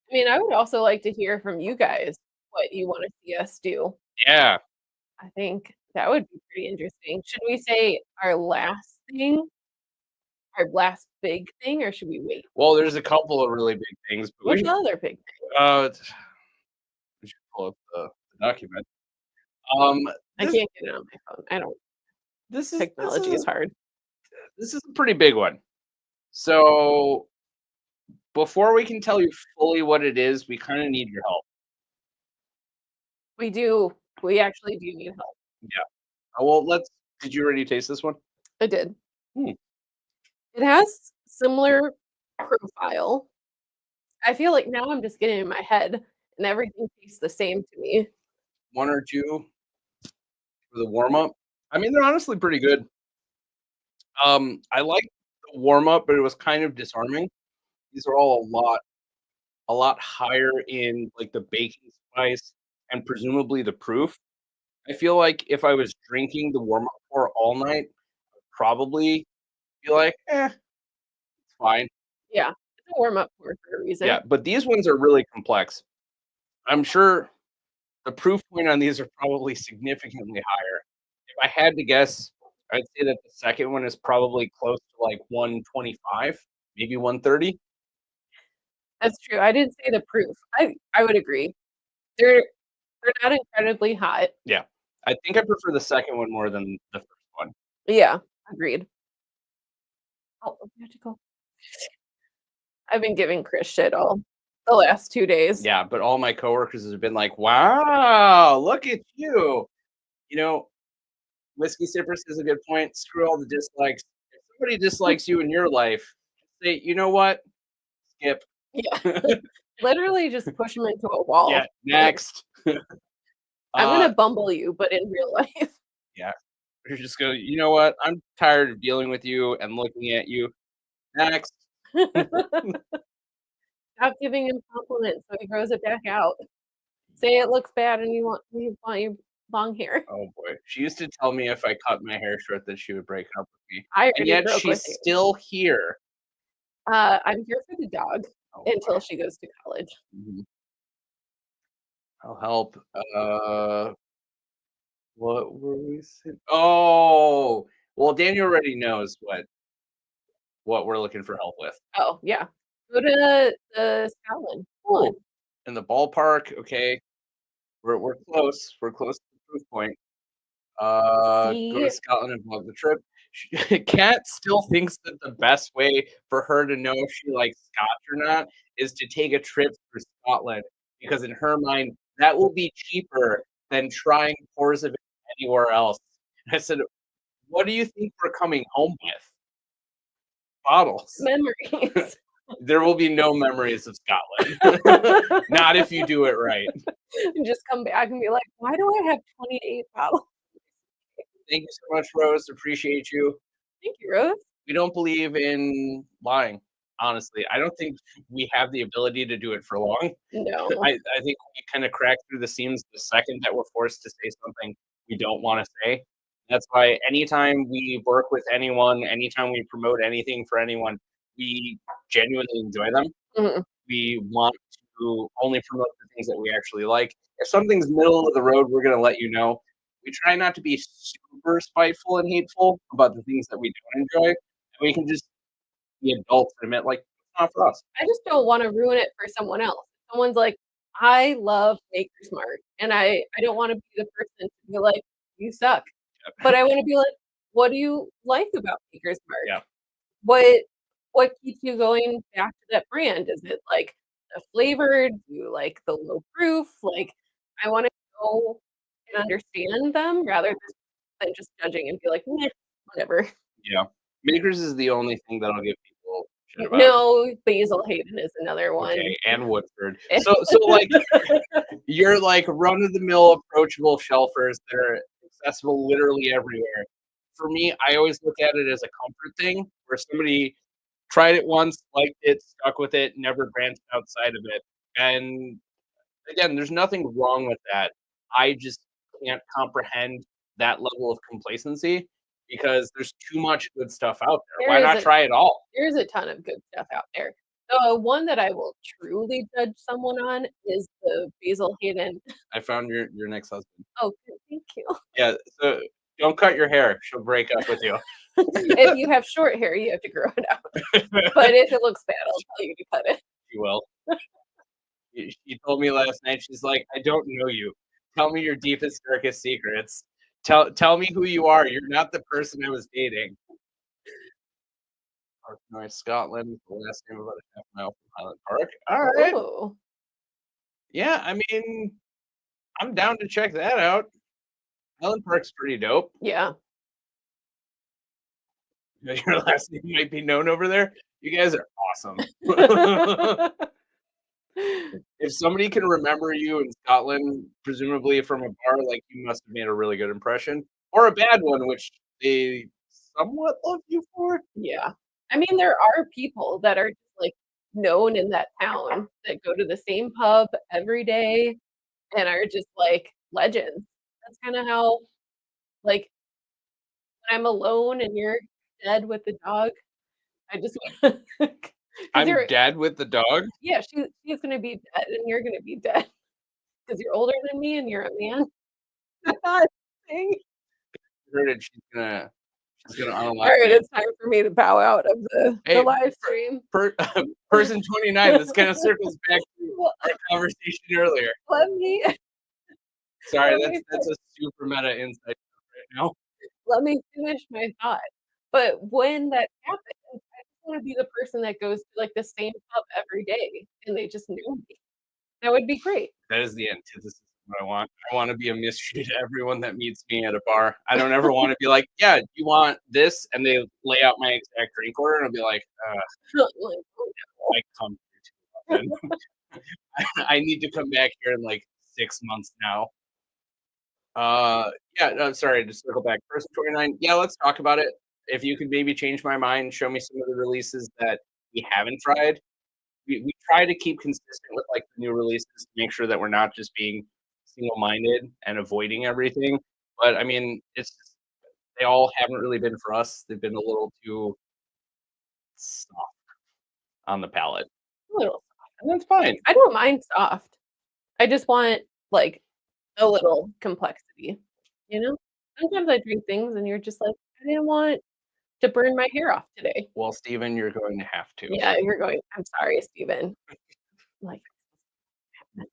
I mean, I would also like to hear from you guys what you want to see us do. Yeah. I think that would be pretty interesting. Should we say our last thing? Our last big thing, or should we wait? Well, there's a couple of really big things, but What's the other big thing? we should pull up the document. I can't get it on my phone. I don't. This is Technology is hard. This is a pretty big one. So before we can tell you fully what it is, we kind of need your help. We do. We actually do need help. Yeah. Well, did you already taste this one? I did. Hmm. It has similar profile. I feel like now I'm just getting in my head and everything tastes the same to me. One or two for the warm up. I mean, they're honestly pretty good. I like the warm up, but it was kind of disarming. These are all a lot higher in like the baking spice and presumably the proof. I feel like if I was drinking the warm up pour all night, I'd probably be like, it's fine. Yeah, it's a warm up pour for a reason. Yeah, but these ones are really complex. I'm sure the proof point on these are probably significantly higher. If I had to guess, I'd say that the second one is probably close to like 125, maybe 130. That's true. I didn't say the proof. I would agree. They're not incredibly hot. Yeah. I think I prefer the second one more than the first one. Yeah, agreed. Oh, we have to go. I've been giving Chris shit all the last 2 days. Yeah, but all my coworkers have been like, wow, look at you. You know, Whiskey Sippers is a good point. Screw all the dislikes. If somebody dislikes you in your life, say, you know what? Skip. Yeah. Literally just push them into a wall. Yeah, next. I'm gonna bumble you, but in real life. Yeah. You're just going, you know what? I'm tired of dealing with you and looking at you. Next. Stop giving him compliments so he grows it back out. Say it looks bad and you want your long hair. Oh boy. She used to tell me if I cut my hair short that she would break up with me. I And already yet broke she's with you. still here. I'm here for the dog Oh, until boy. she goes to college. Mhm. I'll help. What were we saying? Oh, well, Daniel already knows what we're looking for help with. Oh, yeah. Go to the Scotland one. In the ballpark, okay. We're close. We're close to the proof point. Go to See? Scotland and vlog the trip. Kat still thinks that the best way for her to know if she likes Scotch or not is to take a trip through Scotland because in her mind that will be cheaper than trying pours of it anywhere else. I said, "What do you think we're coming home with? Bottles. Memories. There will be no memories of Scotland. Not if you do it right." And just come back and be like, why do I have 28 bottles? Thank you so much, Rose. Appreciate you. Thank you, Rose. We don't believe in lying. Honestly, I don't think we have the ability to do it for long. No. I think we kind of crack through the seams the second that we're forced to say something we don't want to say. That's why anytime we work with anyone, anytime we promote anything for anyone, we genuinely enjoy them. Mhm. We want to only promote the things that we actually like. If something's middle of the road, we're going to let you know. We try not to be super spiteful and hateful about the things that we don't enjoy. And we can just be adults and admit, like, it's not for us. I just don't want to ruin it for someone else. Someone's like, I love Maker's Mark, and I don't want to be the person to be like, you suck. But I want to be like, what do you like about Maker's Mark? Yeah. What keeps you going back to that brand? Is it like the flavor? Do you like the low proof? Like, I want to know and understand them rather than just judging and be like, meh, whatever. Yeah. Makers is the only thing that I'll give people shit about. No, Basil Hayden is another one. Okay, and Woodford. So like you're like run of the mill approachable shelfers that are accessible literally everywhere. For me, I always look at it as a comfort thing where somebody tried it once, liked it, stuck with it, never branched outside of it. And again, there's nothing wrong with that. I just can't comprehend that level of complacency because there's too much good stuff out there. Why not try it all? There's a ton of good stuff out there. The one that I will truly judge someone on is the Basil Hayden. I found your next husband. Oh, good, thank you. Yeah, so don't cut your hair. She'll break up with you. If you have short hair, you have to grow it out. But if it looks bad, I'll tell you to cut it. She will. She told me last night, she's like, I don't know you. Tell me your deepest, darkest secrets. Tell me who you are. You're not the person I was dating. North Scotland, the last name about a half mile from Highland Park. All right. Oh. Yeah, I mean, I'm down to check that out. Highland Park's pretty dope. Yeah. Your last name might be known over there. You guys are awesome. If somebody can remember you in Scotland, presumably from a bar, like you must have made a really good impression, or a bad one, which they somewhat love you for. Yeah. I mean, there are people that are just like known in that town that go to the same pub every day. and are just like legends. That's kind of how, like, when I'm alone and you're dead with the dog, I just want because I'm you're dead with the dog. yeah, she's gonna be dead and you're gonna be dead because you're older than me and you're a man. Thing. Heard it. She's gonna unalive Alright, me. it's time for me to bow out of the Hey, live stream. person 29. This kind of circles back to Well, our conversation earlier. let me Sorry, let me that's a super meta insight right now. let me finish my thought. But when that happens, I just wanna be the person that goes to, like, the same pub every day, and they just knew me. That would be great. That is the antithesis of what I want. I want to be a mystery to everyone that meets me at a bar. I don't ever want to be like, yeah, you want this? And they lay out my exact drink order, and I'll be like, Like, I come here too often. I need to come back here in like 6 months now. Yeah, no, sorry to circle back. Person 29. Yeah, let's talk about it. If you could maybe change my mind, show me some of the releases that we haven't tried. We try to keep consistent with like the new releases to make sure that we're not just being single-minded and avoiding everything. But I mean, they all haven't really been for us. They've been a little too soft on the palate, a little and that's fine. I don't mind soft. I just want, like, a little complexity, you know? Sometimes I drink things and you're just like, "I didn't want to burn my hair off today." Well, Steven, you're going to have to. Yeah, you're going, "I'm sorry, Steven." Like,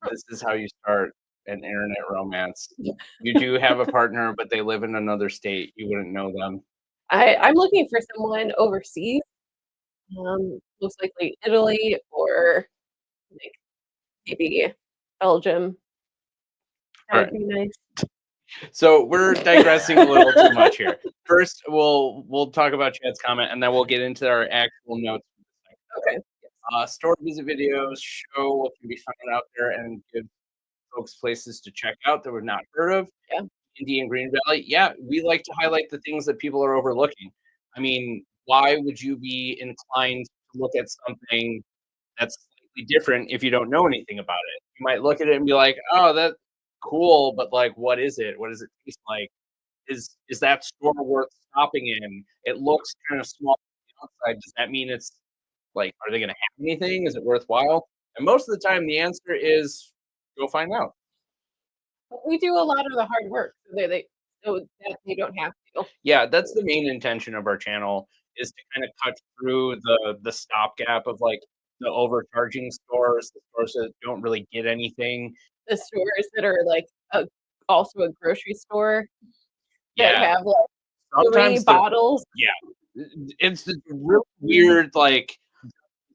This is how you start an internet romance. You do have a partner, but they live in another state. You wouldn't know them. I'm looking for someone overseas, most likely Italy or, like, maybe Belgium. That All would right. be nice. So we're digressing a little too much here. First, we'll talk about Chad's comment, and then we'll get into our actual notes. Okay. Store visit videos show what can be found out there and give folks places to check out that we've not heard of. Yeah. Indie and Green Valley, yeah, we like to highlight the things that people are overlooking. I mean, why would you be inclined to look at something that's slightly different if you don't know anything about it? You might look at it and be like, "Oh, that's cool," but like, what is it? What does it taste like? Is that store worth stopping in? It looks kind of small on the outside. Does that mean it's like, are they going to have anything? Is it worthwhile? And most of the time, the answer is go find out. But we do a lot of the hard work so that they don't have to. Yeah, that's the main intention of our channel is to kind of cut through the stopgap of like the overcharging stores, the stores that don't really get anything. The stores that are, like, also a grocery store that Yeah, have, like, 3 sometimes bottles. it's the real weird like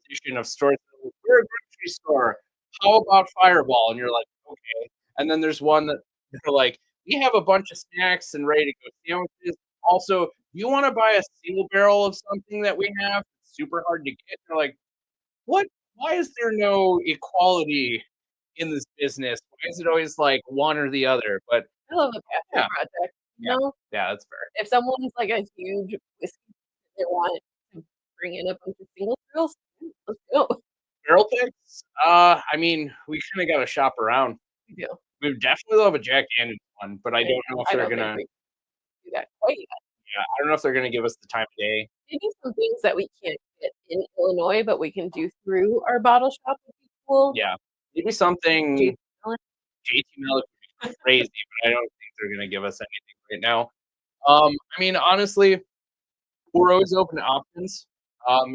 position of stores. We're a grocery store. How about Fireball? And you're like, okay. And then there's one that they're like, we have a bunch of snacks and ready to go sandwiches. Also, you want to buy a single barrel of something that we have? It's super hard to get. They're like, what? Why is there no equality in this business? Why is it always like one or the other? But I love a yeah, passion project, you yeah, know? yeah, that's fair. If someone's like a huge whiskey, they want to bring in a bunch of single barrels, let's go. Barrel picks? I mean, we kind of got to shop around. We do. We definitely love a Jack Daniels one, but I don't know if I they're don't think gonna. we do that quite yet. Yeah, I don't know if they're gonna give us the time of day. Maybe some things that we can't get in Illinois, but we can do through our bottle shop would be cool. Yeah, maybe something JP Miller. JT Malik would be crazy, but I don't think they're gonna give us anything right now. I mean, honestly, we're always open to options.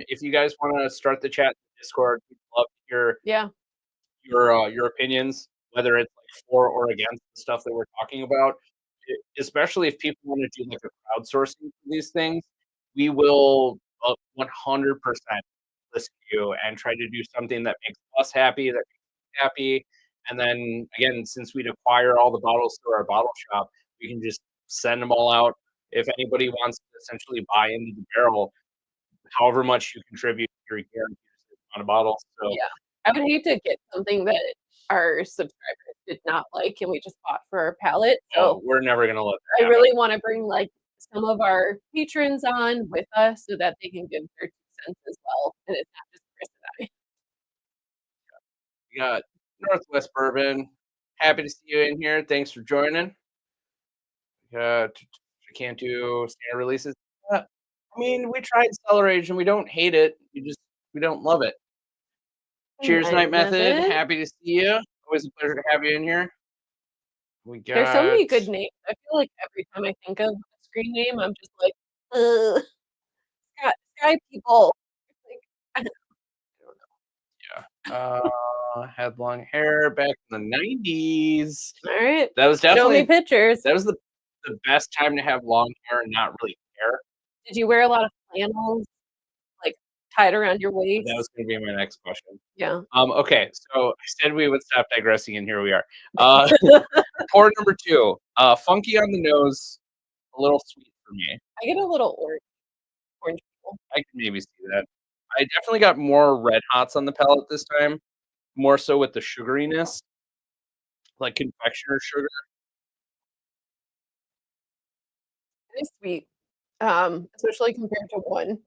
If you guys want to start the chat in Discord, we'd love to hear Yeah. your opinions, whether it's like for or against the stuff that we're talking about. Especially if people want to do like a crowdsourcing for these things, we will 100% listen to you and try to do something that makes us happy, that makes you happy. And then again, since we'd acquire all the bottles through our bottle shop, we can just send them all out. If anybody wants to essentially buy into the barrel, however much you contribute, you're guaranteed a certain amount of bottles. So Yeah. I would hate to get something that our subscribers did not like and we just bought for our palate. So we're never gonna let that I happen. really want to bring like some of our patrons on with us so that they can give their 2 cents as well. And it's not just Chris and I. We got Northwest Bourbon. happy to see you in here. Thanks for joining. I can't do standard releases. I mean, we tried cellar age and we don't hate it. We don't love it. Cheers, Night Method. Happy to see you. Always a pleasure to have you in here. There's so many good names. I feel like every time I think of a screen name, I'm just like, Sky people. Like, Had long hair back in the 90s. All right. That was Show me definitely pictures. that was the best time to have long hair and not really care. Did you wear a lot of flannels, like tied around your waist? That was going to be my next question. Yeah. Okay, so I said we would stop digressing, and here we are. Pour number 2. Funky on the nose, a little sweet for me. I get a little orange. I can maybe see that. I definitely got more red hots on the palate this time, more so with the sugariness, like confectioner sugar. It is sweet, especially compared to 1.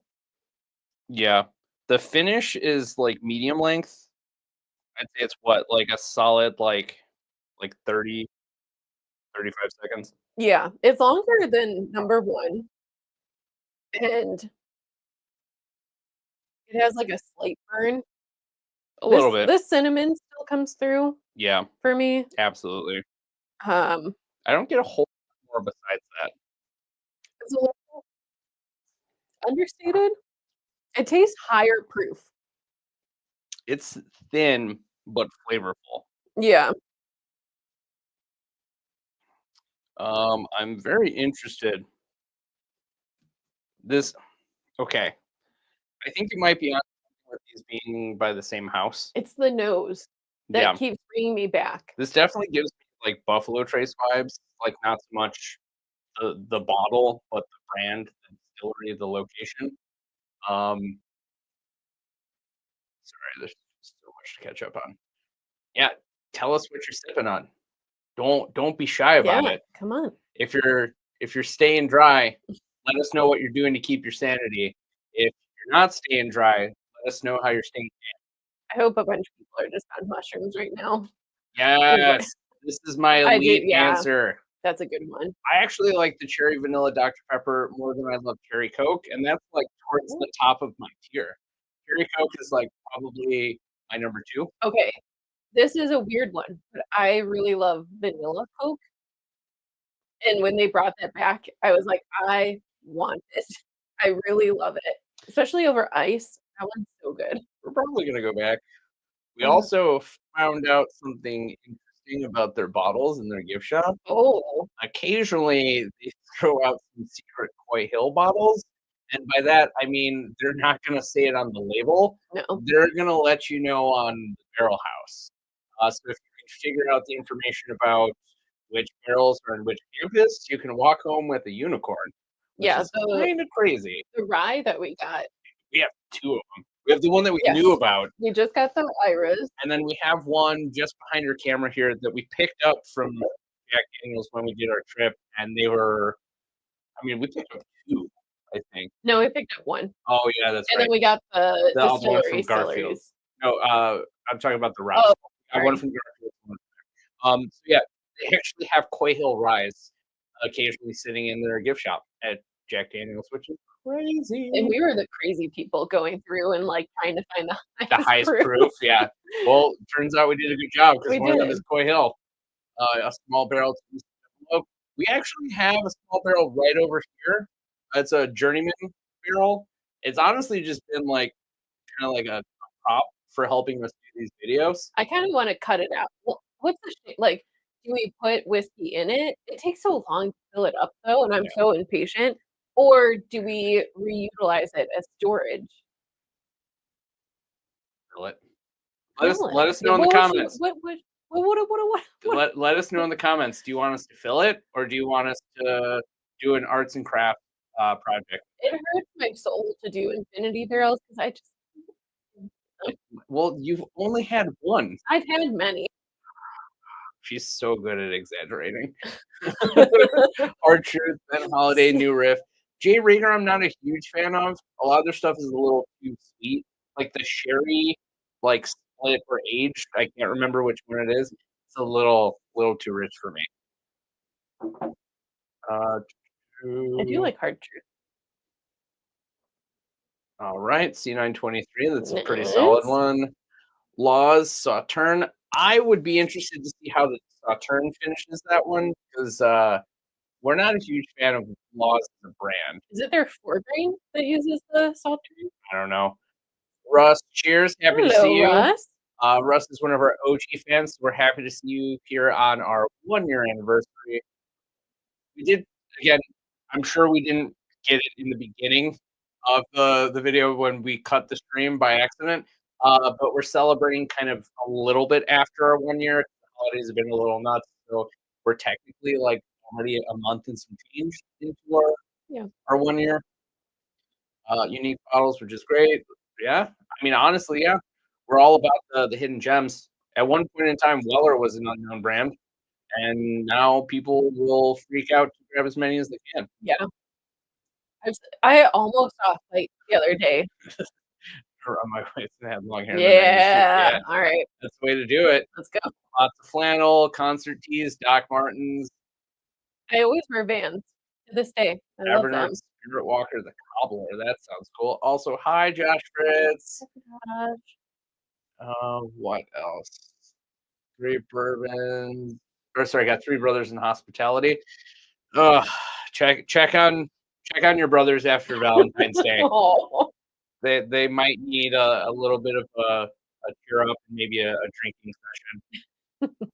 Yeah, the finish is like medium length. I'd say it's like a solid like 30, 35 seconds. Yeah, it's longer than number 1, and it has like a slight burn. A little bit. This cinnamon still comes through. Yeah, for me. Absolutely. I don't get a whole lot more besides that. It's a little understated. It tastes higher proof. It's thin but flavorful. Yeah. I'm very interested. Okay. I think you might be on with these being by the same house. It's the nose that keeps bringing me back. This definitely gives me like Buffalo Trace vibes, like not so much the bottle, but the brand, the distillery, the location. Sorry, there's so much to catch up on. Yeah, tell us what you're sipping on. Don't be shy about it. Come on. If you're staying dry, let us know what you're doing to keep your sanity. If you're not staying dry, let us know how you're staying. I hope a bunch of people are just on mushrooms right now. Yes, this is my elite answer. That's a good one. I actually like the cherry vanilla Dr. Pepper more than I love cherry Coke, and that's like towards the top of my tier. Cherry Coke is like probably my number 2. Okay, this is a weird one, but I really love vanilla Coke. And when they brought that back, I was like, I want it. I really love it, especially over ice. That one's so good. We're probably gonna go back. We also found out something interesting about their bottles in their gift shop. Oh. Occasionally, they throw out some secret Coy Hill bottles. And by that, I mean, they're not going to say it on the label. No. They're going to let you know on the barrel house. So if you can figure out the information about which barrels are in which campus, you can walk home with a unicorn. Yeah. It's kind of crazy. The rye that we got. We have 2 of them. We have the one that we knew about. We just got the Iras. And then we have one just behind your camera here that we picked up from Jack Daniels when we did our trip. And they were, we picked up 2, I think. No, we picked up 1. Oh, yeah, that's right. And then we got the other one from Garfield. No, I'm talking about the rye. Oh, I got one from Garfield. So yeah, they actually have Coy Hill Ryes occasionally sitting in their gift shop at Jack Daniels, which is crazy. And we were the crazy people going through and like trying to find the highest proof. Yeah. Well, turns out we did a good job because one of them is Coy Hill, a small barrel. We actually have a small barrel right over here. It's a Journeyman barrel. It's honestly just been like kind of like a prop for helping us do these videos. I kind of want to cut it out. Well, what's the like? Do we put whiskey in it? It takes so long to fill it up though, and I'm so impatient. Or do we reutilize it as storage? Fill it. Let us know in the comments. What? Let us know in the comments. Do you want us to fill it, or do you want us to do an arts and craft project? It hurts my soul to do infinity barrels because I just. Well, you've only had one. I've had many. She's so good at exaggerating. Hard Truth, Ben Holiday, New Riff. Jay Rayner, I'm not a huge fan of. A lot of their stuff is a little too sweet. Like the sherry, like split or aged. I can't remember which one it is. It's a little too rich for me. I do like hard truth. All right, C923. That's a pretty Nice. solid one. Laws Sauterne. I would be interested to see how the Sauterne finishes that one because we're not a huge fan of Laws as a brand. Is it their 4-grain that uses the Sauterne? I don't know. Russ, cheers. Happy to see Hello, you. Russ. Russ is one of our OG fans, so we're happy to see you here on our 1-year anniversary. We did, again, I'm sure we didn't get it in the beginning of the video when we cut the stream by accident, but we're celebrating kind of a little bit after our 1 year. The holidays have been a little nuts, so we're technically like already a month and some change into our 1 year. Unique bottles, which is great. Yeah, I mean, honestly, yeah, we're all about the hidden gems. At one point in time, Weller was an unknown brand, and now people will freak out to grab as many as they can. Yeah. I almost saw a fight the other day. On my way to have long hair. Yeah. All right. That's the way to do it. Let's go. Lots of flannel, concert tees, Doc Martens. I always wear Vans to this day. I love them. Spirit Walker, the Cobbler. That sounds cool. Also, hi, Josh Fritz. Oh, What else? 3 bourbons. Or sorry, I got 3 brothers in hospitality. Check on your brothers after Valentine's Day. oh. They might need a little bit of a cheer up and maybe a drinking session.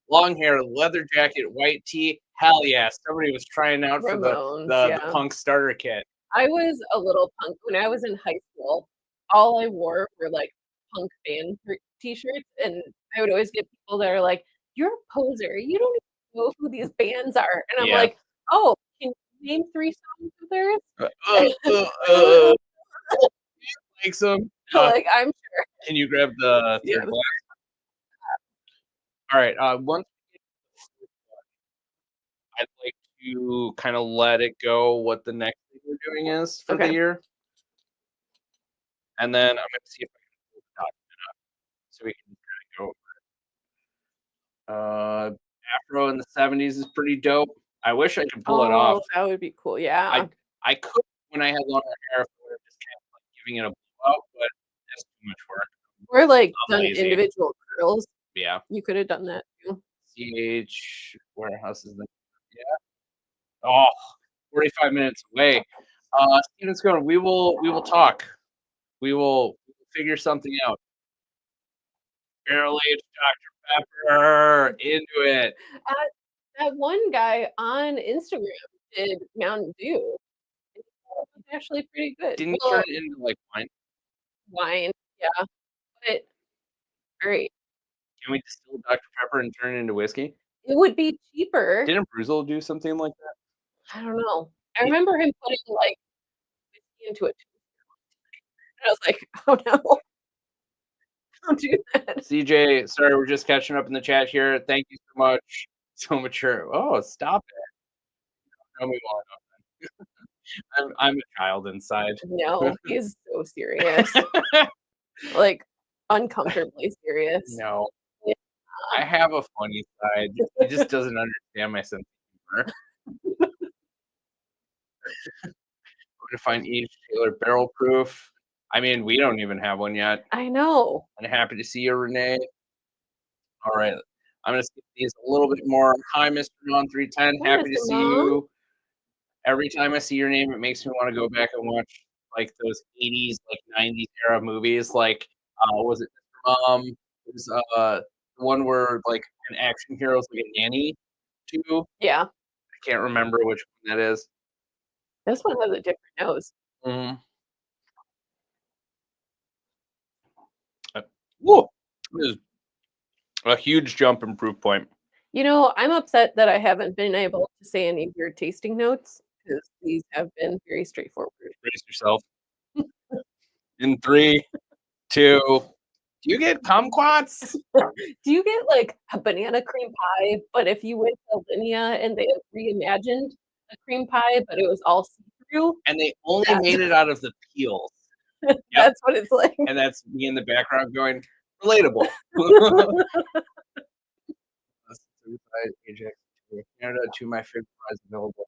Long hair, leather jacket, white tee. Hell yeah! Somebody was trying out for the punk starter kit. I was a little punk when I was in high school. All I wore were like punk band t-shirts, and I would always get people that are like, "You're a poser. You don't even know who these bands are." And I'm like, "Oh, can you name 3 songs of theirs?" Like some. Like I'm sure. Can you grab the third glass? All right. Once I'd like to kind of let it go what the next thing we're doing is for the year. And then I'm going to see if I can pull the document up so we can kind of go over it. Afro in the 70s is pretty dope. I wish I could pull it off. That would be cool. Yeah. I could when I had longer hair if I were just kind of like giving it a blowout, but that's too much work. Or like done individual curls. Yeah. You could have done that too. CH Warehouse is the Oh, 45 minutes away. Steven's going. We will talk. We will figure something out. Barrel aged Dr. Pepper into it. That one guy on Instagram did Mountain Dew. It was actually pretty good. Didn't he turn it into like wine? Wine, yeah. But all right. Can we distill Dr. Pepper and turn it into whiskey? It would be cheaper. Didn't Bruzel do something like that? I don't know. I remember him putting like whiskey into it. And I was like, oh no. Don't do that. CJ, sorry, we're just catching up in the chat here. Thank you so much. So mature. Oh, stop it. Tell me why. I'm a child inside. No, he's so serious. Like uncomfortably serious. No. Yeah. I have a funny side. He just doesn't understand my sense of humor. I'm gonna find each Taylor barrel proof. I mean, we don't even have one yet. I know. I'm happy to see you, Renee. All right. I'm going to skip these a little bit more. Hi, Mr. Non310. Happy to see you. Every time I see your name, it makes me want to go back and watch like those 80s, like 90s era movies. Like, was it it was the one where like an action hero is like a nanny too. Yeah. I can't remember which one that is. This one has a different nose. Mm-hmm. Whoa, this is a huge jump in proof point. You know, I'm upset that I haven't been able to say any of your tasting notes because these have been very straightforward. Brace yourself. In 3, 2. Do you get kumquats? Do you get like a banana cream pie, but if you went to Linea and they reimagined a cream pie, but it was all see-through? And they only made it out of the peels. Yep. That's what it's like. And that's me in the background going, relatable. Ajax, Canada, to my favorite fries available.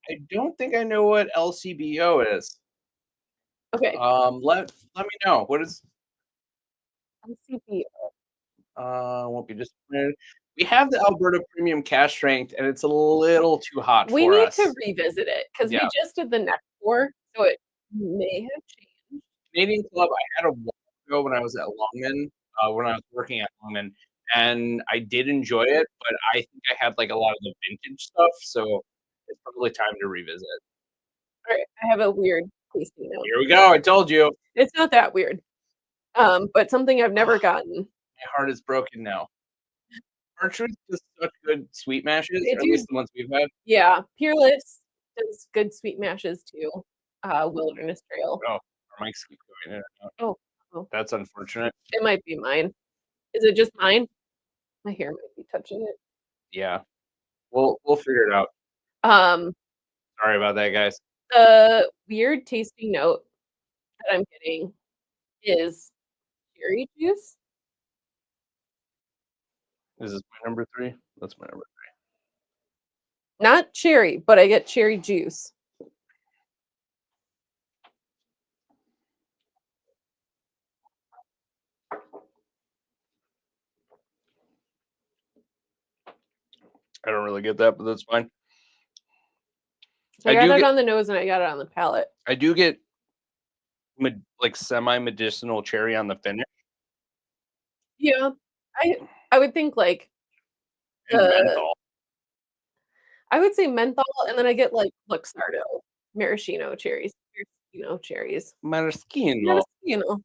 I don't think I know what LCBO is. Okay. Let me know. What is LCB. won't be disappointed. We have the Alberta Premium Cash Strength, and it's a little too hot We for need us. to revisit it because we Yeah. just did the next 4, so it may have changed. Canadian Club, I had a while ago when I was at Longman, when I was working at Longman, and I did enjoy it, but I think I had like a lot of the vintage stuff, so it's probably time to revisit. All right, I have a weird tasting note. Here we go. I told you. It's not that weird, but something I've never gotten. My heart is broken now. Archery does such good sweet mashes, They or at do. least the ones we've had. Yeah, Peerless does good sweet mashes too. Wilderness Trail. Oh, our mics keep going in and out. Oh, That's unfortunate. it might be mine. Is it just mine? My hair might be touching it. Yeah, we'll figure it out. Um, Sorry about that, guys. the weird tasting note that I'm getting is cherry juice. Is this my number 3? That's my number Not cherry, but I get cherry juice. I don't really get that, but that's fine. I got it on the nose and I got it on the palate. I do get like semi-medicinal cherry on the finish. Yeah, I would think like And menthol. I would say menthol, and then I get like Luxardo, maraschino cherries, maraschino cherries. Maraschino. Maraschino.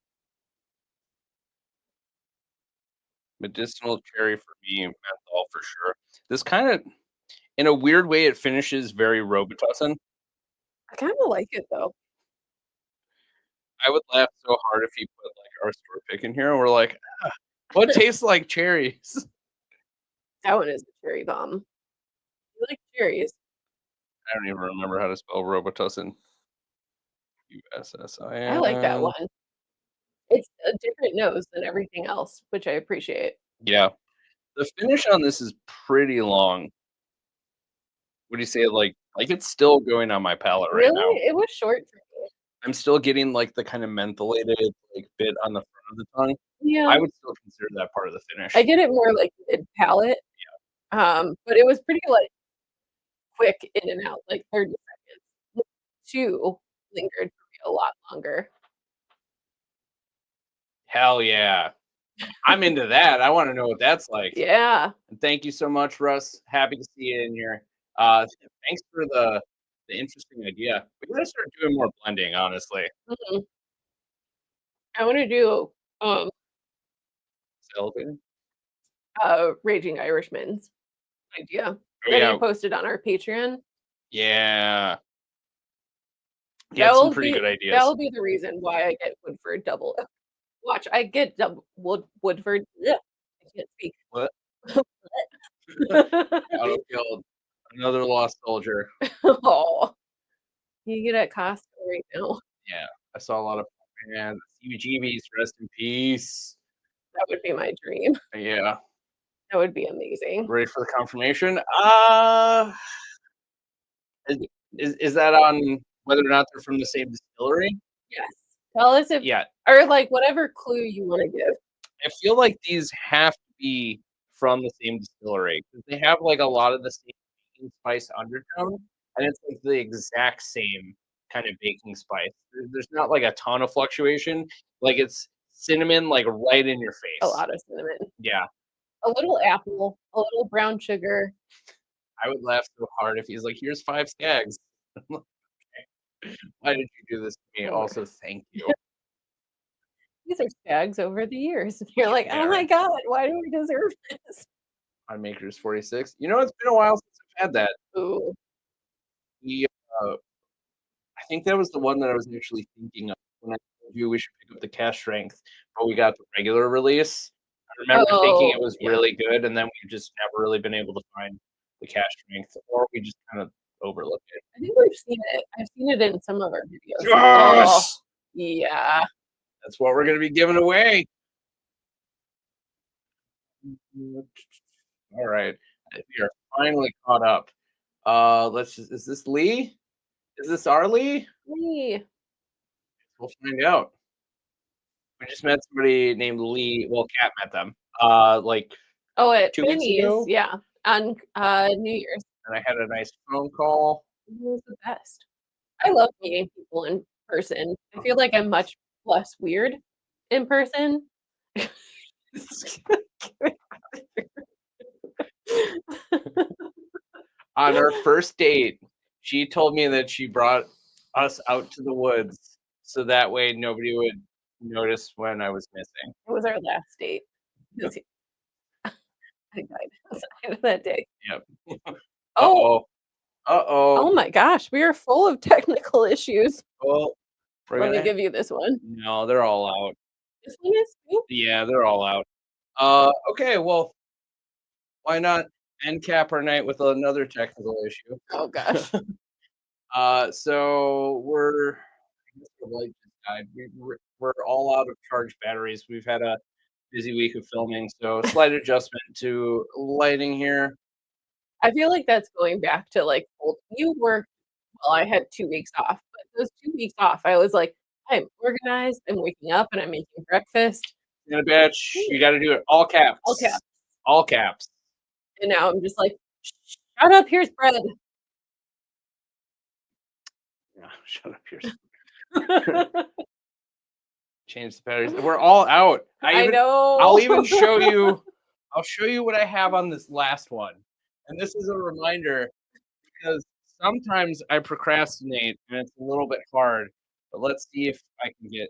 Medicinal cherry for me, menthol for sure. This kind of, in a weird way, it finishes very Robitussin. I kind of like it though. I would laugh so hard if you put like our store pick in here and we're like, what tastes like cherries? That one is a cherry bomb. You like cherries? I don't even remember how to spell Robitussin. USSIN. I like that one. It's a different nose than everything else, which I appreciate. Yeah. The finish on this is pretty long. What do you say? Like it's still going on my palate right now. Really? It was short for me. I'm still getting like the kind of mentholated like bit on the front of the tongue. Yeah. I would still consider that part of the finish. I get it more like mid palate. Yeah. But it was pretty like quick in and out, like 30 seconds. 2 lingered for me a lot longer. Hell yeah. I'm into that. I want to know what that's like. Yeah. And thank you so much, Russ. Happy to see you in here. Thanks for the interesting idea. We gotta start doing more blending, honestly. Mm-hmm. I want to do Celebrating? Raging Irishman's idea Oh, that yeah. he posted on our Patreon. Yeah. Yeah, some pretty good ideas. That will be the reason why I get Woodford double. Watch, I get double Woodford. Ugh, I can't speak. What? Auto killed another lost soldier. Oh, you get at Costco right now. Yeah, I saw a lot of man. CBGBs, rest in peace. That would be my dream. Yeah. That would be amazing. Ready for the confirmation? Is that on whether or not they're from the same distillery? Yes. Tell us if or like whatever clue you want to give. I feel like these have to be from the same distillery because they have like a lot of the same baking spice undertone, and it's like the exact same kind of baking spice. There's not like a ton of fluctuation. Like it's cinnamon, like right in your face. A lot of cinnamon. Yeah. A little apple, a little brown sugar. I would laugh so hard if he's like, "Here's 5 skags." Okay. Why did you do this to me? Also, thank you. These are skags over the years. You're like, oh my god, why do we deserve this? On Maker's 46. You know, it's been a while since I've had that. Ooh. I think that was the one that I was actually thinking of when I told you we should pick up the cash strength, but we got the regular release. I remember thinking it was really good, and then we've just never really been able to find the cash strength, or we just kind of overlooked it. I think we've seen it. I've seen it in some of our videos. Yes! Yeah. That's what we're going to be giving away. All right. We are finally caught up. Is this Lee? Is this our Lee? Lee. We'll find out. We just met somebody named Lee. Well, Kat met them. Like Oh, at 2 weeks Benny's, ago, yeah, on New Year's. and I had a nice phone call. It was the best. I love meeting people in person. I feel like I'm much less weird in person. On our first date, she told me that she brought us out to the woods so that way nobody would notice when I was missing. It was our last date. 'Cause I died that day. Yep. Oh, Uh-oh. oh my gosh, we are full of technical issues. Well, we're Let me gonna give you this one. no, they're all out. This one is too? Yeah, they're all out. Okay, well, why not end cap our night with another technical issue? Oh gosh. So I guess the light just died. We're all out of charged batteries. We've had a busy week of filming, so slight adjustment to lighting here. I feel like that's going back to like old you worked well, I had 2 weeks off, but those 2 weeks off, I was like, I'm organized, I'm waking up and I'm making breakfast. In a bitch, you got to do it all caps. All caps. All caps. And now I'm just like, shut up, here's bread. Yeah, shut up, here. Change the batteries. We're all out. I know. I'll even show you. I'll show you what I have on this last one. And this is a reminder because sometimes I procrastinate and it's a little bit hard. But let's see if I can get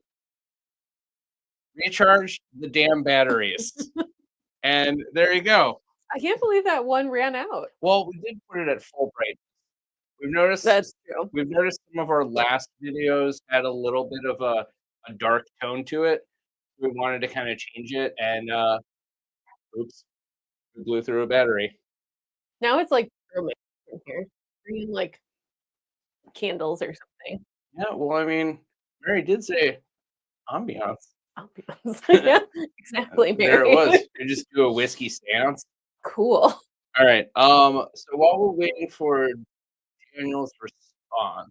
recharge the damn batteries. And there you go. I can't believe that one ran out. Well, we did put it at full brightness. We've noticed That's true. We've noticed some of our last videos had a little bit of a dark tone to it. We wanted to kind of change it, and oops, we blew through a battery. Now it's like romantic in here. Bring in like candles or something. Yeah, well, I mean, Mary did say ambiance. Ambiance. Yeah, exactly, There Mary. it was. We just do a whiskey stance. Cool. All right. So while we're waiting for Daniel's response,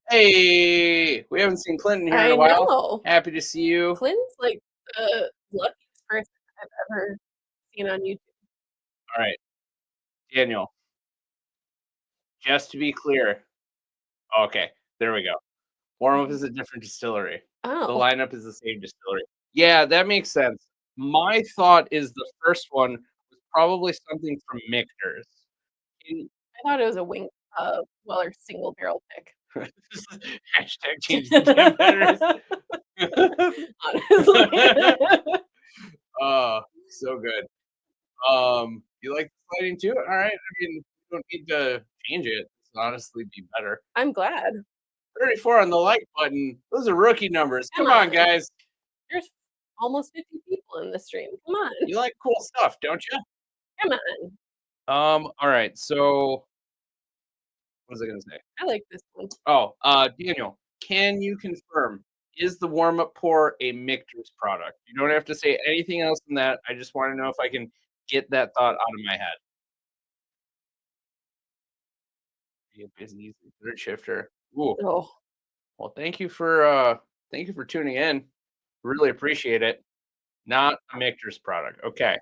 hey, we haven't seen Clinton here in I a while. know. Happy to see you. Clinton's like the luckiest person I've ever seen on YouTube. All right, Daniel. Just to be clear, okay, there we go. Warm Up is a different distillery. The Oh, lineup is the same distillery. Yeah, that makes sense. My thought is the first one was probably something from Michter's. I thought it was a wing, well, or single barrel pick. Hashtag change the damn batteries. Honestly. So good. You like the sliding too? All right. I mean, you don't need to change it. It's honestly be better. I'm glad. 34 on the like button. Those are rookie numbers. Come Come on, on. guys. There's almost 50 people in the stream. Come on. You like cool stuff, don't you? Come on. All right. So what was I gonna say? I like this one. Oh, Daniel, can you confirm, is the warm-up pour a Michter's product? You don't have to say anything else than that. I just want to know if I can get that thought out of my head. Be a busy third shifter. Ooh. Oh, Well, thank you for tuning in. Really appreciate it. Not a Michter's product. Okay.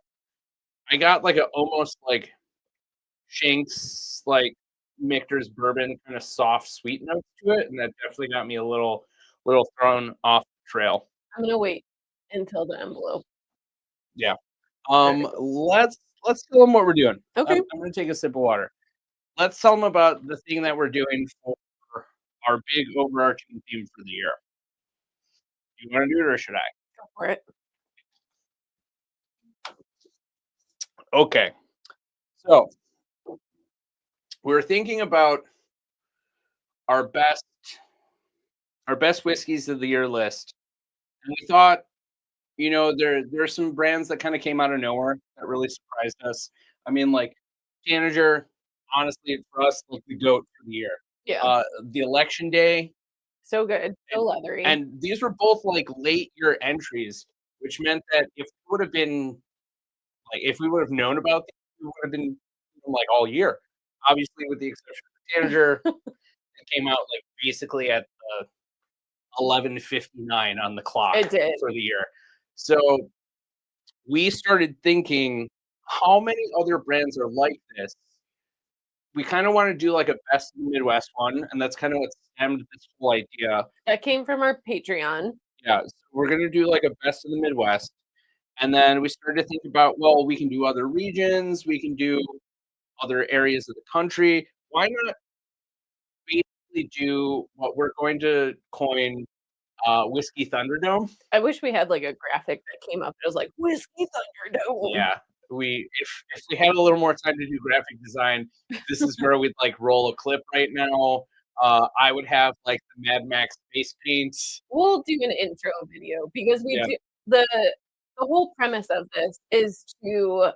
I got like a almost like Shanks like Michter's bourbon kind of soft sweet notes to it, and that definitely got me a little thrown off the trail. I'm gonna wait until the envelope. Yeah. Let's tell them what we're doing. Okay. I'm gonna take a sip of water. Let's tell them about the thing that we're doing for our big overarching theme for the year. You want to do it or should I? Go for it. Okay. So we're thinking about our best whiskeys of the year list. And we thought, you know, there's some brands that kind of came out of nowhere that really surprised us. I mean, like Tanager, honestly, for us, like the GOAT for the year. Yeah. The election day. So good. So leathery. And these were both like late year entries, which meant that if it would have been Like if we would have known about these, we would have been like all year. Obviously, with the exception of the tanager, it came out like basically at 11:59 on the clock It did. for the year. So we started thinking, how many other brands are like this? We kind of want to do like a best of the Midwest one, and that's kind of what stemmed this whole idea. That came from our Patreon. Yeah, so we're gonna do like a best of the Midwest, and then we started to think about, well, we can do other regions, we can do other areas of the country. Why not basically do what we're going to coin Whiskey Thunderdome? I wish we had like a graphic that came up. It was like Whiskey Thunderdome. Yeah, if we had a little more time to do graphic design, this is where we'd like roll a clip right now. I would have like the Mad Max face paints. We'll do an intro video because we Yeah. do the whole premise of this is to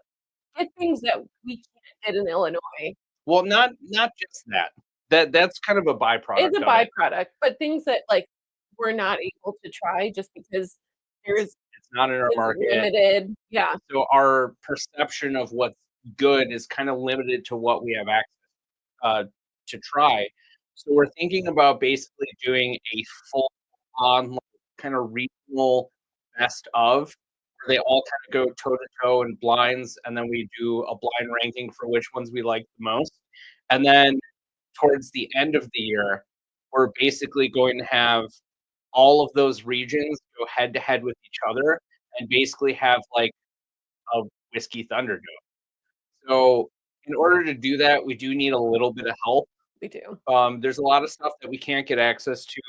get things that we can't get in Illinois. Well, not just that. That's kind of a byproduct. It's a byproduct, but things that like we're not able to try just because It's not in our it's market. limited. Yeah. So our perception of what's good is kind of limited to what we have access to try. So we're thinking about basically doing a full on kind of regional best of, where they all kind of go toe to toe in blinds, and then we do a blind ranking for which ones we like the most. And then towards the end of the year, we're basically going to have all of those regions go head to head with each other and basically have like a Whiskey Thunderdome. So in order to do that, we do need a little bit of help. We do. There's a lot of stuff that we can't get access to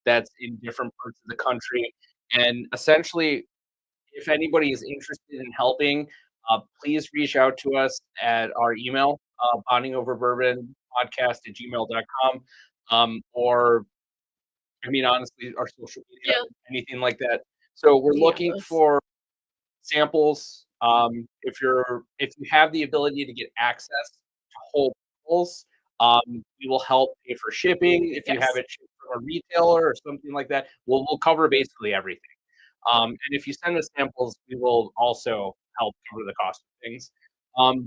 that's in different parts of the country. And essentially, if anybody is interested in helping, please reach out to us at our email, bondingoverbourbonpodcast@gmail.com, or I mean, honestly, our social media, anything like that. So we're looking for samples. If you have the ability to get access to whole bottles, we will help pay for shipping. If you have it shipped from a retailer or something like that, we'll cover basically everything. And if you send us samples, we will also help cover the cost of things.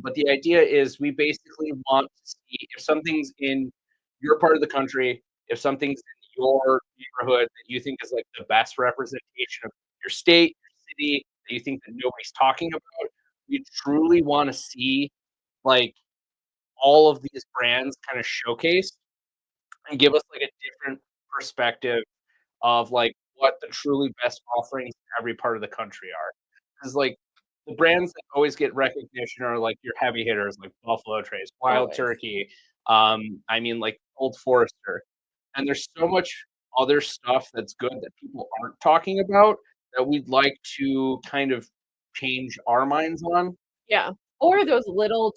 But the idea is we basically want to see if something's in your part of the country, if something's in your neighborhood that you think is like the best representation of your state, your city, that you think that nobody's talking about. We truly want to see like all of these brands kind of showcased and give us like a different perspective of like what the truly best offerings in every part of the country are. Because like the brands that always get recognition are like your heavy hitters like Buffalo Trace, Wild Turkey, I mean like Old Forester. And there's so much other stuff that's good that people aren't talking about that we'd like to kind of change our minds on. Yeah. Or those little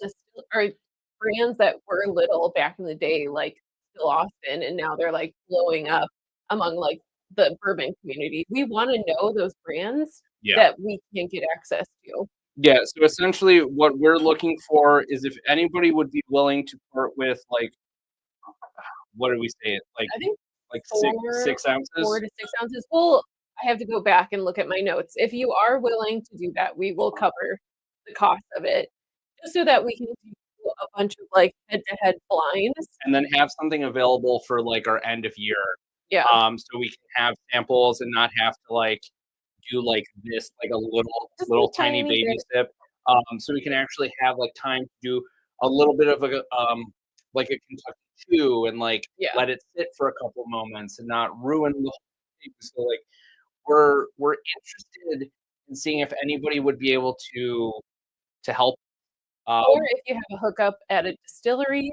or brands that were little back in the day, like Still Austin, and now they're like blowing up among like the bourbon community. We want to know those brands that we can't get access to. Yeah, so essentially what we're looking for is if anybody would be willing to part with like what do we say? Like I think like 6 ounces? 4 to 6 ounces. Well, I have to go back and look at my notes. If you are willing to do that, we will cover the cost of it, just so that we can do a bunch of like head-to-head blinds. And then have something available for like our end of year. Yeah. So we can have samples and not have to like do like this, like a little tiny baby sip. So we can actually have like time to do a little bit of a like a Kentucky Chew and like let it sit for a couple moments and not ruin the whole thing. So like we're interested in seeing if anybody would be able to help. Or if you have a hookup at a distillery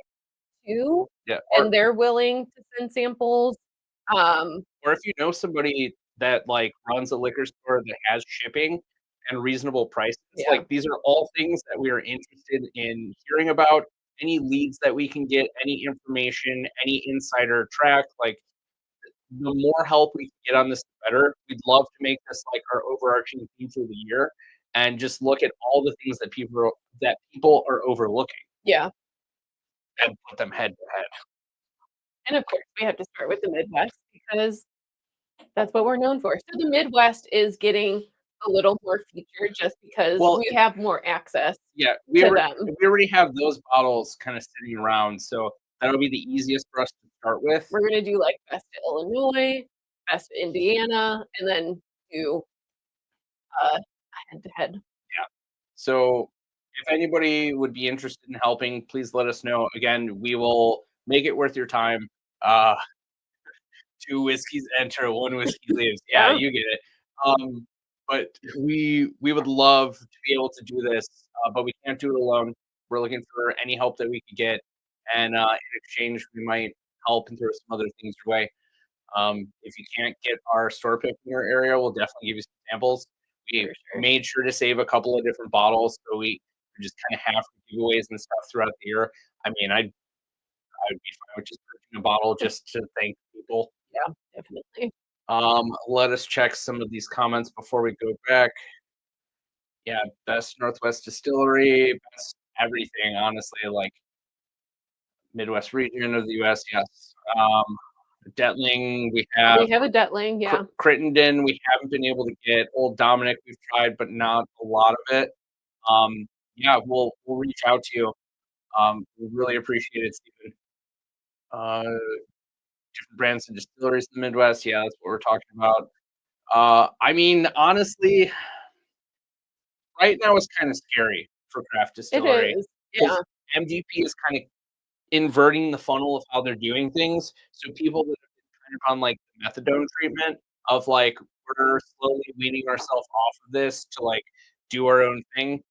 too, and they're willing to send samples. Or if you know somebody that like runs a liquor store that has shipping and reasonable prices, like these are all things that we are interested in hearing about. Any leads that we can get, any information, any insider track, like the more help we can get on this, the better. We'd love to make this like our overarching theme for the year and just look at all the things that people are overlooking. Yeah. And put them head to head. And of course, we have to start with the Midwest because that's what we're known for. So the Midwest is getting a little more featured just because we have more access Yeah, to them. we already have those bottles kind of sitting around, so that'll be the easiest for us to start with. We're gonna do like best of Illinois, best of Indiana, and then do head to head. Yeah. So if anybody would be interested in helping, please let us know. Again, we will make it worth your time. Uh, two whiskeys enter, one whiskey leaves. Yeah, Yeah. you get it. But we would love to be able to do this, but we can't do it alone. We're looking for any help that we could get, and in exchange, we might help and throw some other things your way. If you can't get our store pick in your area, we'll definitely give you some samples. We made sure to save a couple of different bottles, so we just kind of have giveaways and stuff throughout the year. I mean, I'd be fine with just purchasing a bottle just to thank people. Yeah, definitely. Let us check some of these comments before we go back. Yeah, best Northwest distillery, best everything, honestly, like Midwest region of the US, yes. Detling, we have a Detling, yeah. Crittenden, we haven't been able to get. Old Dominic, we've tried, but not a lot of it. Yeah, we'll reach out to you. We really appreciate it, Stephen. Different brands and distilleries in the Midwest. Yeah, that's what we're talking about. I mean, honestly, right now it's kind of scary for craft distillery. It is. Yeah. MDP is kind of inverting the funnel of how they're doing things. So people that have been kind of on like the methadone treatment of like we're slowly weaning ourselves off of this to like do our own thing,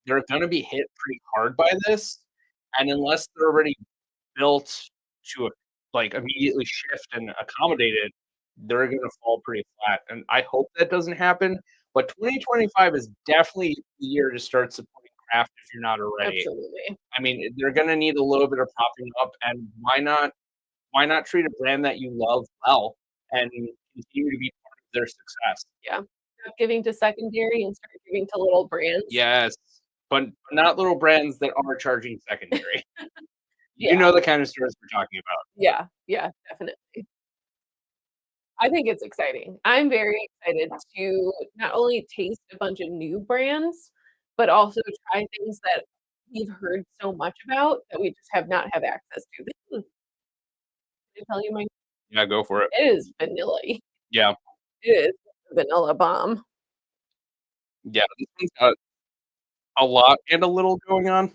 they're going to be hit pretty hard by this. And unless they're already built to like immediately shift and accommodate it, they're going to fall pretty flat. And I hope that doesn't happen. But 2025 is definitely the year to start supporting craft if you're not already. Absolutely. I mean, they're going to need a little bit of propping up, and why not treat a brand that you love well and continue to be part of their success? Yeah. Stop giving to secondary and start giving to little brands. Yes, but not little brands that are charging secondary. Yeah. You know the kind of stores we're talking about. Yeah, yeah, definitely. I think it's exciting. I'm very excited to not only taste a bunch of new brands, but also try things that we've heard so much about that we just have not have access to. This is, can I tell you my Yeah, go for it. it is vanilla. Yeah. It is a vanilla bomb. Yeah, this one's got a lot and a little going on.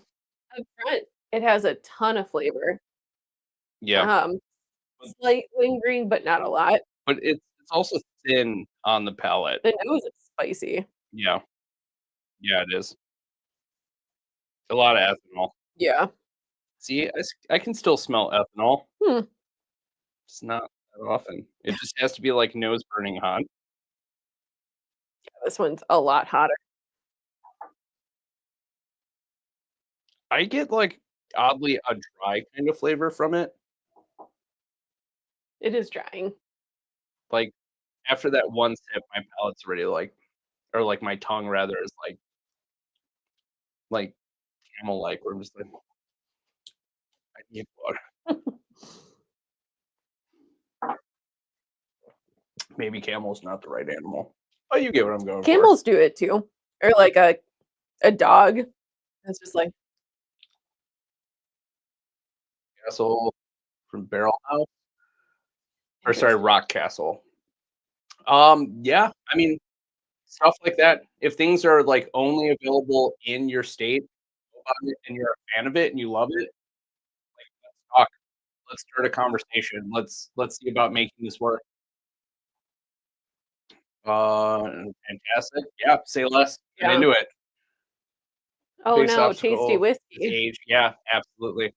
Up front, it has a ton of flavor. Yeah. Slight lingering, but not a lot. But it's also thin on the palate. The nose is spicy. Yeah. Yeah, it is. A lot of ethanol. Yeah. See, I can still smell ethanol. Hmm. It's not that often. It just has to be like nose burning hot. Yeah, this one's a lot hotter. I get like oddly a dry kind of flavor from it. It is drying. Like after that one sip, my palate's already like, or like my tongue rather is like camel like. Where I'm just like, I need water. Maybe camel's not the right animal. Oh, you get what I'm going for. Camels do it too. Or like a dog. It's just like Castle from Barrel House. Or sorry, Rock Castle. Yeah, I mean, stuff like that. If things are like only available in your state and you're a fan of it and you love it, like let's talk. Let's start a conversation. Let's see about making this work. Fantastic. Yeah, say less. Get Yeah. into it. Oh Biggest no, obstacle tasty is whiskey. age. Yeah, absolutely.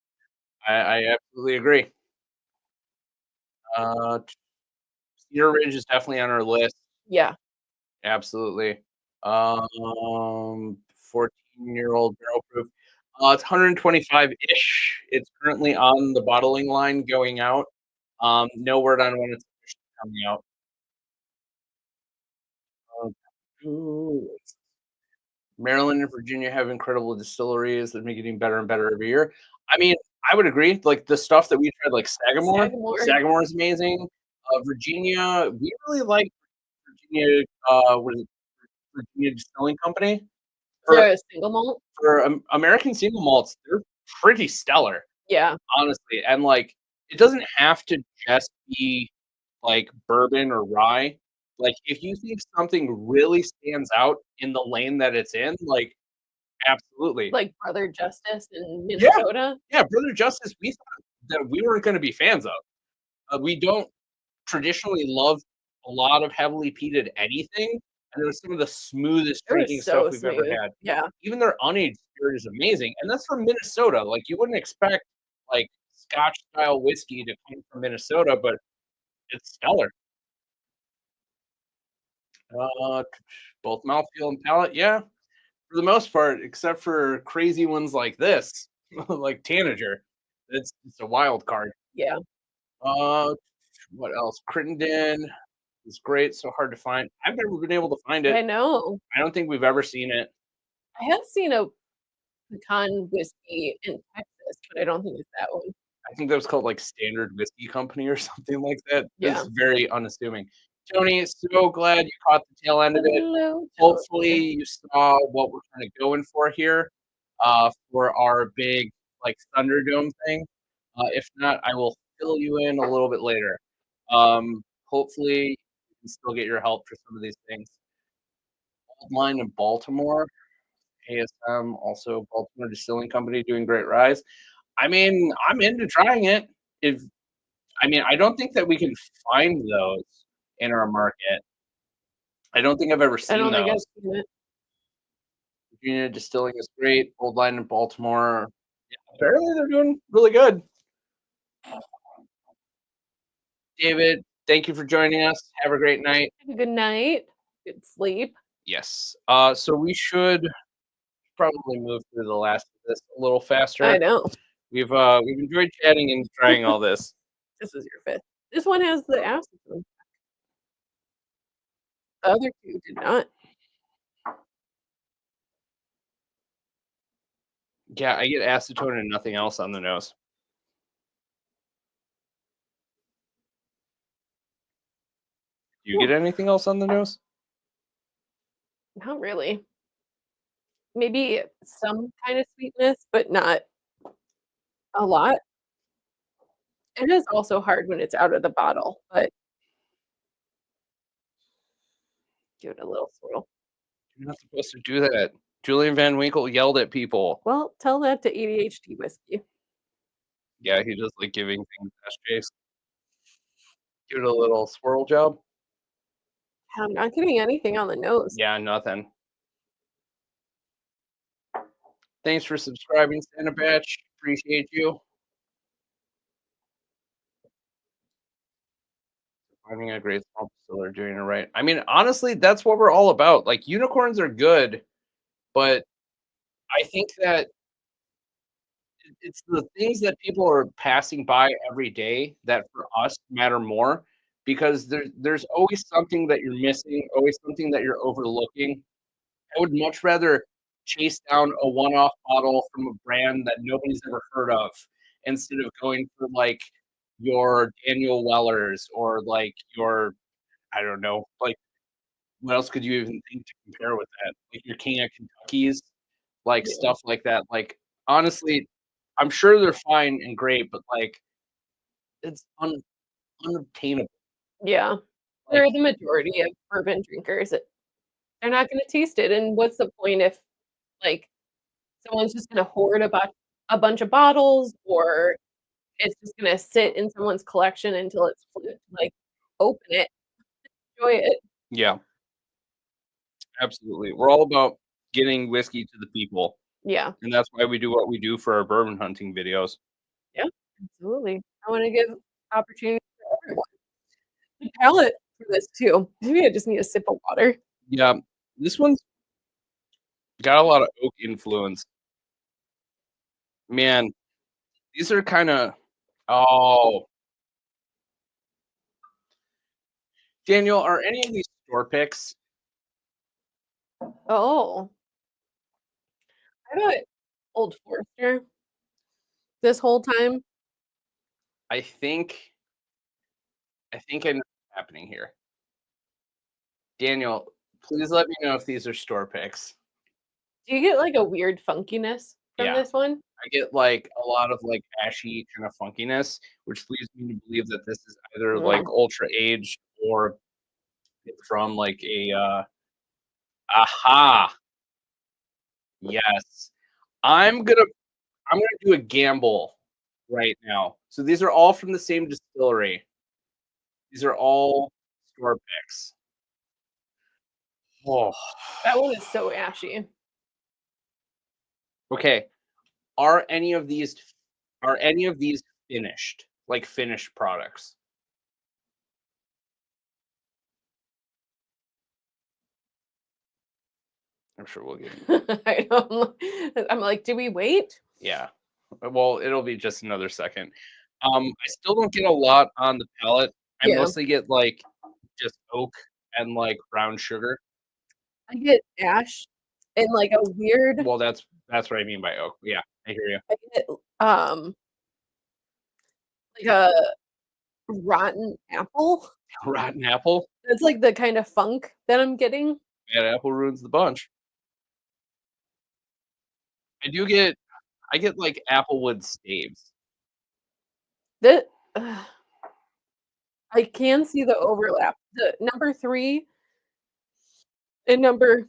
I absolutely agree. Cedar Ridge is definitely on our list. Yeah. Absolutely. 14-year-old barrel proof. It's 125-ish. It's currently on the bottling line going out. No word on when it's officially coming out. Maryland and Virginia have incredible distilleries that make getting better and better every year. I mean, I would agree. Like the stuff that we tried, like Sagamore is amazing. Virginia, we really like Virginia. Virginia Distilling Company. For For a single malt? American single malts, they're pretty stellar, Yeah. honestly. And like, it doesn't have to just be like bourbon or rye. Like, if you think something really stands out in the lane that it's in, like, absolutely. Like Brother Justice in Yeah, Minnesota? yeah, Brother Justice, we thought that we weren't gonna be fans of. We don't traditionally love a lot of heavily peated anything, and it was some of the smoothest It was drinking stuff so we've ever smooth. had. Yeah. Even their unaged spirit is amazing, and that's from Minnesota. Like, you wouldn't expect, like, Scotch style whiskey to come from Minnesota, but it's stellar. Uh, both mouthfeel and palate, yeah, for the most part, except for crazy ones like this, like Tanager. It's a wild card. Yeah. Uh, what else? Crittenden is great, so hard to find. I've never been able to find I it. know. I don't think we've ever seen it. I have seen a pecan whiskey in Texas, but I don't think it's that one. I think that was called like Standard Whiskey Company or something like that. Yeah. It's very unassuming. Tony, so glad you caught the tail end of it. Hello, Hopefully Tony. you saw what we're kind of going for here for our big like Thunderdome thing. If not, I will fill you in a little bit later. Hopefully you can still get your help for some of these things. Old Line in Baltimore, ASM, also Baltimore Distilling Company doing great rise. I mean, I'm into trying it. If I mean, I don't think that we can find those in our market. I don't think I've ever I seen don't think I've those. seen it. Virginia Distilling is great. Old Line in Baltimore. Yeah, apparently they're doing really good. David, thank you for joining us. Have a great night. Have a good night. Good sleep. Yes. So we should probably move through the last of this a little I faster. know. We've enjoyed chatting and trying all this. This is your fifth. This one has the acetone. The other two did not. Yeah, I get acetone and nothing else on the nose. Do you Ooh, get anything else on the nose? not really. Maybe some kind of sweetness, but not a lot. It is also hard when it's out of the bottle, but give it a little swirl. You're not supposed to do that. Julian Van Winkle yelled at people. Well, tell that to ADHD whiskey. Yeah, he does like giving things SJs. Give it a little swirl job. I'm not getting anything on the nose. Yeah, nothing. Thanks for subscribing, Santa Batch. Appreciate you. Finding a great small distiller doing it right. I mean, honestly, that's what we're all about. Like unicorns are good, but I think that it's the things that people are passing by every day that for us matter more because there's always something that you're missing, always something that you're overlooking. I would much rather chase down a one-off bottle from a brand that nobody's ever heard of instead of going for like your Daniel Wellers or like your I don't know, like what else could you even think to compare with that? Like your King of Kentucky's, like Yeah. stuff like that. Like honestly, I'm sure they're fine and great, but like it's unobtainable. Yeah. Like For the majority of bourbon drinkers, they're not gonna taste it, and what's the point if, like, someone's just gonna hoard a bunch of bottles, or it's just gonna sit in someone's collection until it's flipped, like, open it, enjoy it. yeah, absolutely. We're all about getting whiskey to the people. Yeah. And that's why we do what we do for our bourbon hunting videos. Yeah, absolutely. I wanna give opportunity for everyone. The palate for this too. Maybe I just need a sip of water. Yeah, this one's got a lot of oak influence. Man, these are kind of oh, Daniel, are any of these store picks? Oh, I got Old Forester this whole time. I think I know what's happening here. Daniel, Please let me know if these are store picks. Do you get like a weird funkiness from Yeah. this one? I get like a lot of like ashy kind of funkiness, which leads me to believe that this is either like ultra aged or it's from like a aha. Yes. I'm gonna do a gamble right now. So these are all from the same distillery. These are all store picks. Oh. That one is so ashy. Okay. Are any of these finished? Like finished products? I'm sure we'll get. I know. I'm like, do we wait? Yeah. Well, it'll be just another second. I still don't get a lot on the palate. I Yeah. mostly get like just oak and like brown sugar. I get ash and like a weird. Well, that's what I mean by oak. Yeah, I hear you. I get like a rotten apple. Rotten apple. That's like the kind of funk that I'm getting. Bad apple ruins the bunch. I get like applewood staves. That I can see the overlap. The number 3 and number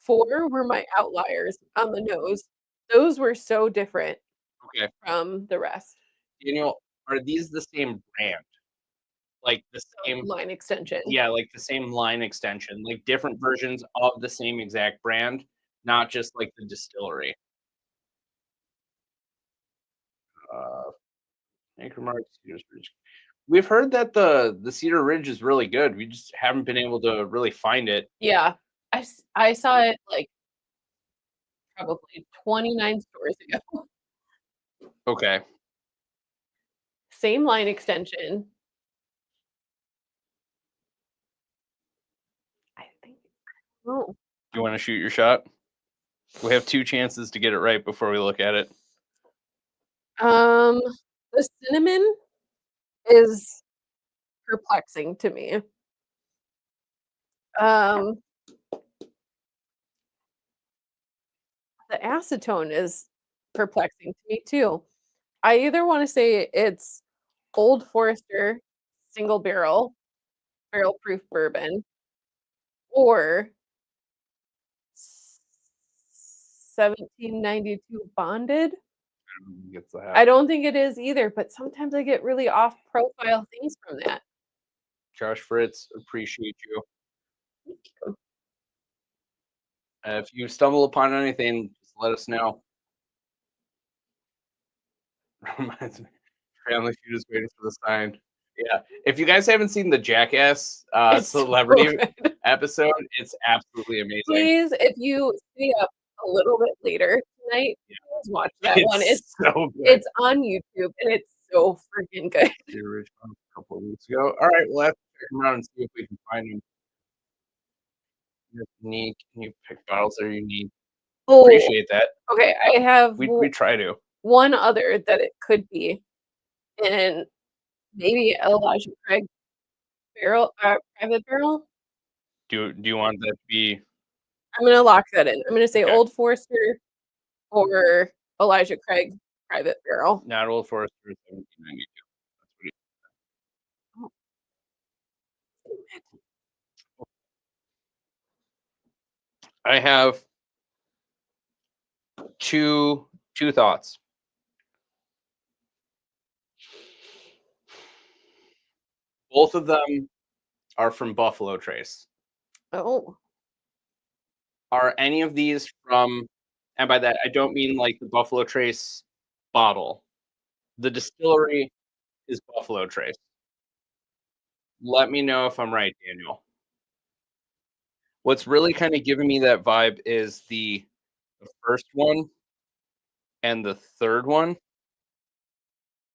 4 were my outliers on the nose. Those were so different Okay. from the rest. Daniel, are these the same brand? Like the same Line extension. Yeah, like the same line extension, like different versions of the same exact brand, not just like the distillery. Anchor Mark, Cedar Ridge. We've heard that the Cedar Ridge is really good. We just haven't been able to really find it. Yeah. I saw it like probably 29 stores ago. Okay. Same line extension. I think. Oh. You want to shoot your shot? We have 2 chances to get it right before we look at it. The cinnamon is perplexing to me. The acetone is perplexing to me too. I either want to say it's Old Forester single barrel proof bourbon or 1792 bonded. I don't think it is either, but sometimes I get really off profile things from that. Josh Fritz, appreciate you. If you stumble upon anything, just let us know. Reminds me, Family Feud is waiting for the sign. Yeah, if you guys haven't seen the Jackass It's so celebrity good. episode, it's absolutely amazing. Please, if you stay up a little bit later tonight, please watch that one. It's so good. It's on YouTube and it's so freaking good. The original a couple of weeks ago. All right, we'll have to check them out and see if we can find them. They're unique. Can you pick bottles that are unique? Oh, Appreciate that. okay, I have We try to. one other that it could be, and maybe Elijah Craig barrel, private barrel. Do you want that to be? I'm gonna lock that in. I'm gonna say Okay. Old Forester or Elijah Craig private barrel. Not Old Forester, 1792. I have two thoughts. Both of them are from Buffalo Trace. Oh, Are any of these from, and by that I don't mean like the Buffalo Trace bottle. The distillery is Buffalo Trace. Let me know if I'm right, Daniel. What's really kind of giving me that vibe is the first one and the third one.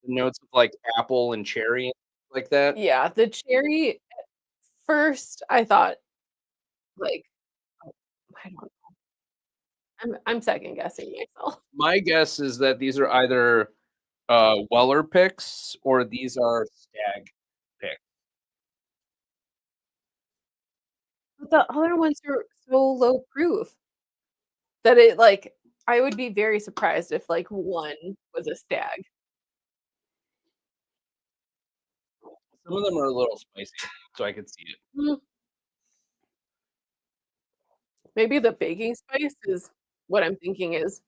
The notes of like apple and cherry, like that. yeah, the cherry at first I thought like, oh, I don't know. I'm second guessing myself. My guess is that these are either Weller picks or these are Stag picks. But the other ones are so low proof that it like I would be very surprised if like one was a stag. Some of them are a little spicy, so I could see it. Mm, maybe the baking spice is what I'm thinking is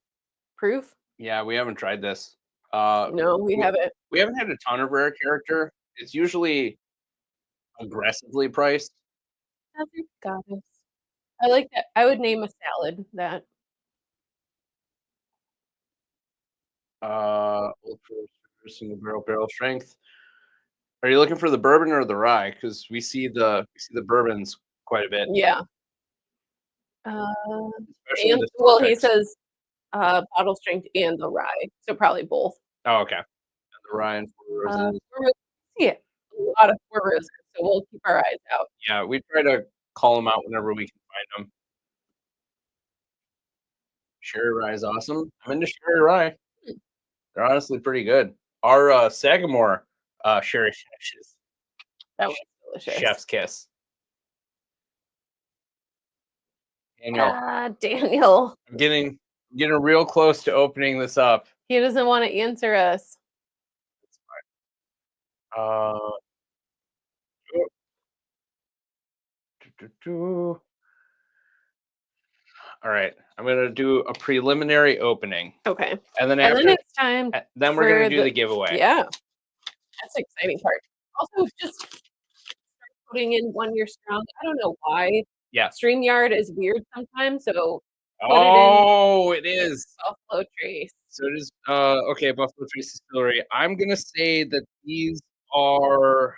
proof. Yeah, we haven't tried this. No, we We, haven't. we haven't had a ton of rare character. It's usually aggressively priced. Mother goddess. I like that. I would name a salad that. Ultra single barrel strength. Are you looking for the bourbon or the rye? Because we see the bourbons quite a bit, Yeah. especially And the store well, he picks. says bottle strength and the rye, so probably both. Oh, okay. And the rye and Four Roses. Four Roses, yeah, a lot of Four Roses, so we'll keep our eyes out. Yeah, we try to call them out whenever we can find them. Sherry rye is awesome. I'm into sherry rye. Mm, They're honestly pretty good. Our Sagamore sherry is that was delicious. chef's kiss. Daniel, Daniel, I'm getting real close to opening this up. he doesn't want to answer us. Uh, all right, I'm gonna do a preliminary opening, Okay, and then and then after, it's time then we're gonna for do the giveaway. yeah, that's the exciting part. Also, just start putting in 1 year strong. I don't know why Yeah. StreamYard is weird sometimes, so put it in Oh, it is. Buffalo Trace. So it is. Okay, Buffalo Trace Distillery. I'm gonna say that these are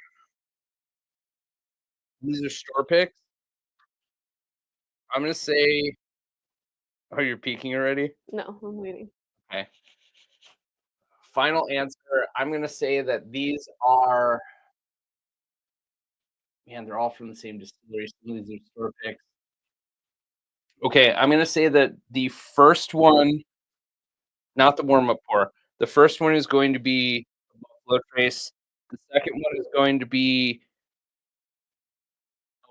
store picks. I'm gonna say. Oh, you're peeking already. No, I'm waiting. Okay. Final answer. I'm gonna say that these are. Man, they're all from the same distillery. Some of these are store picks. Okay, I'm gonna say that the first one, not the warm up pour. The first one is going to be Buffalo Trace. The second one is going to be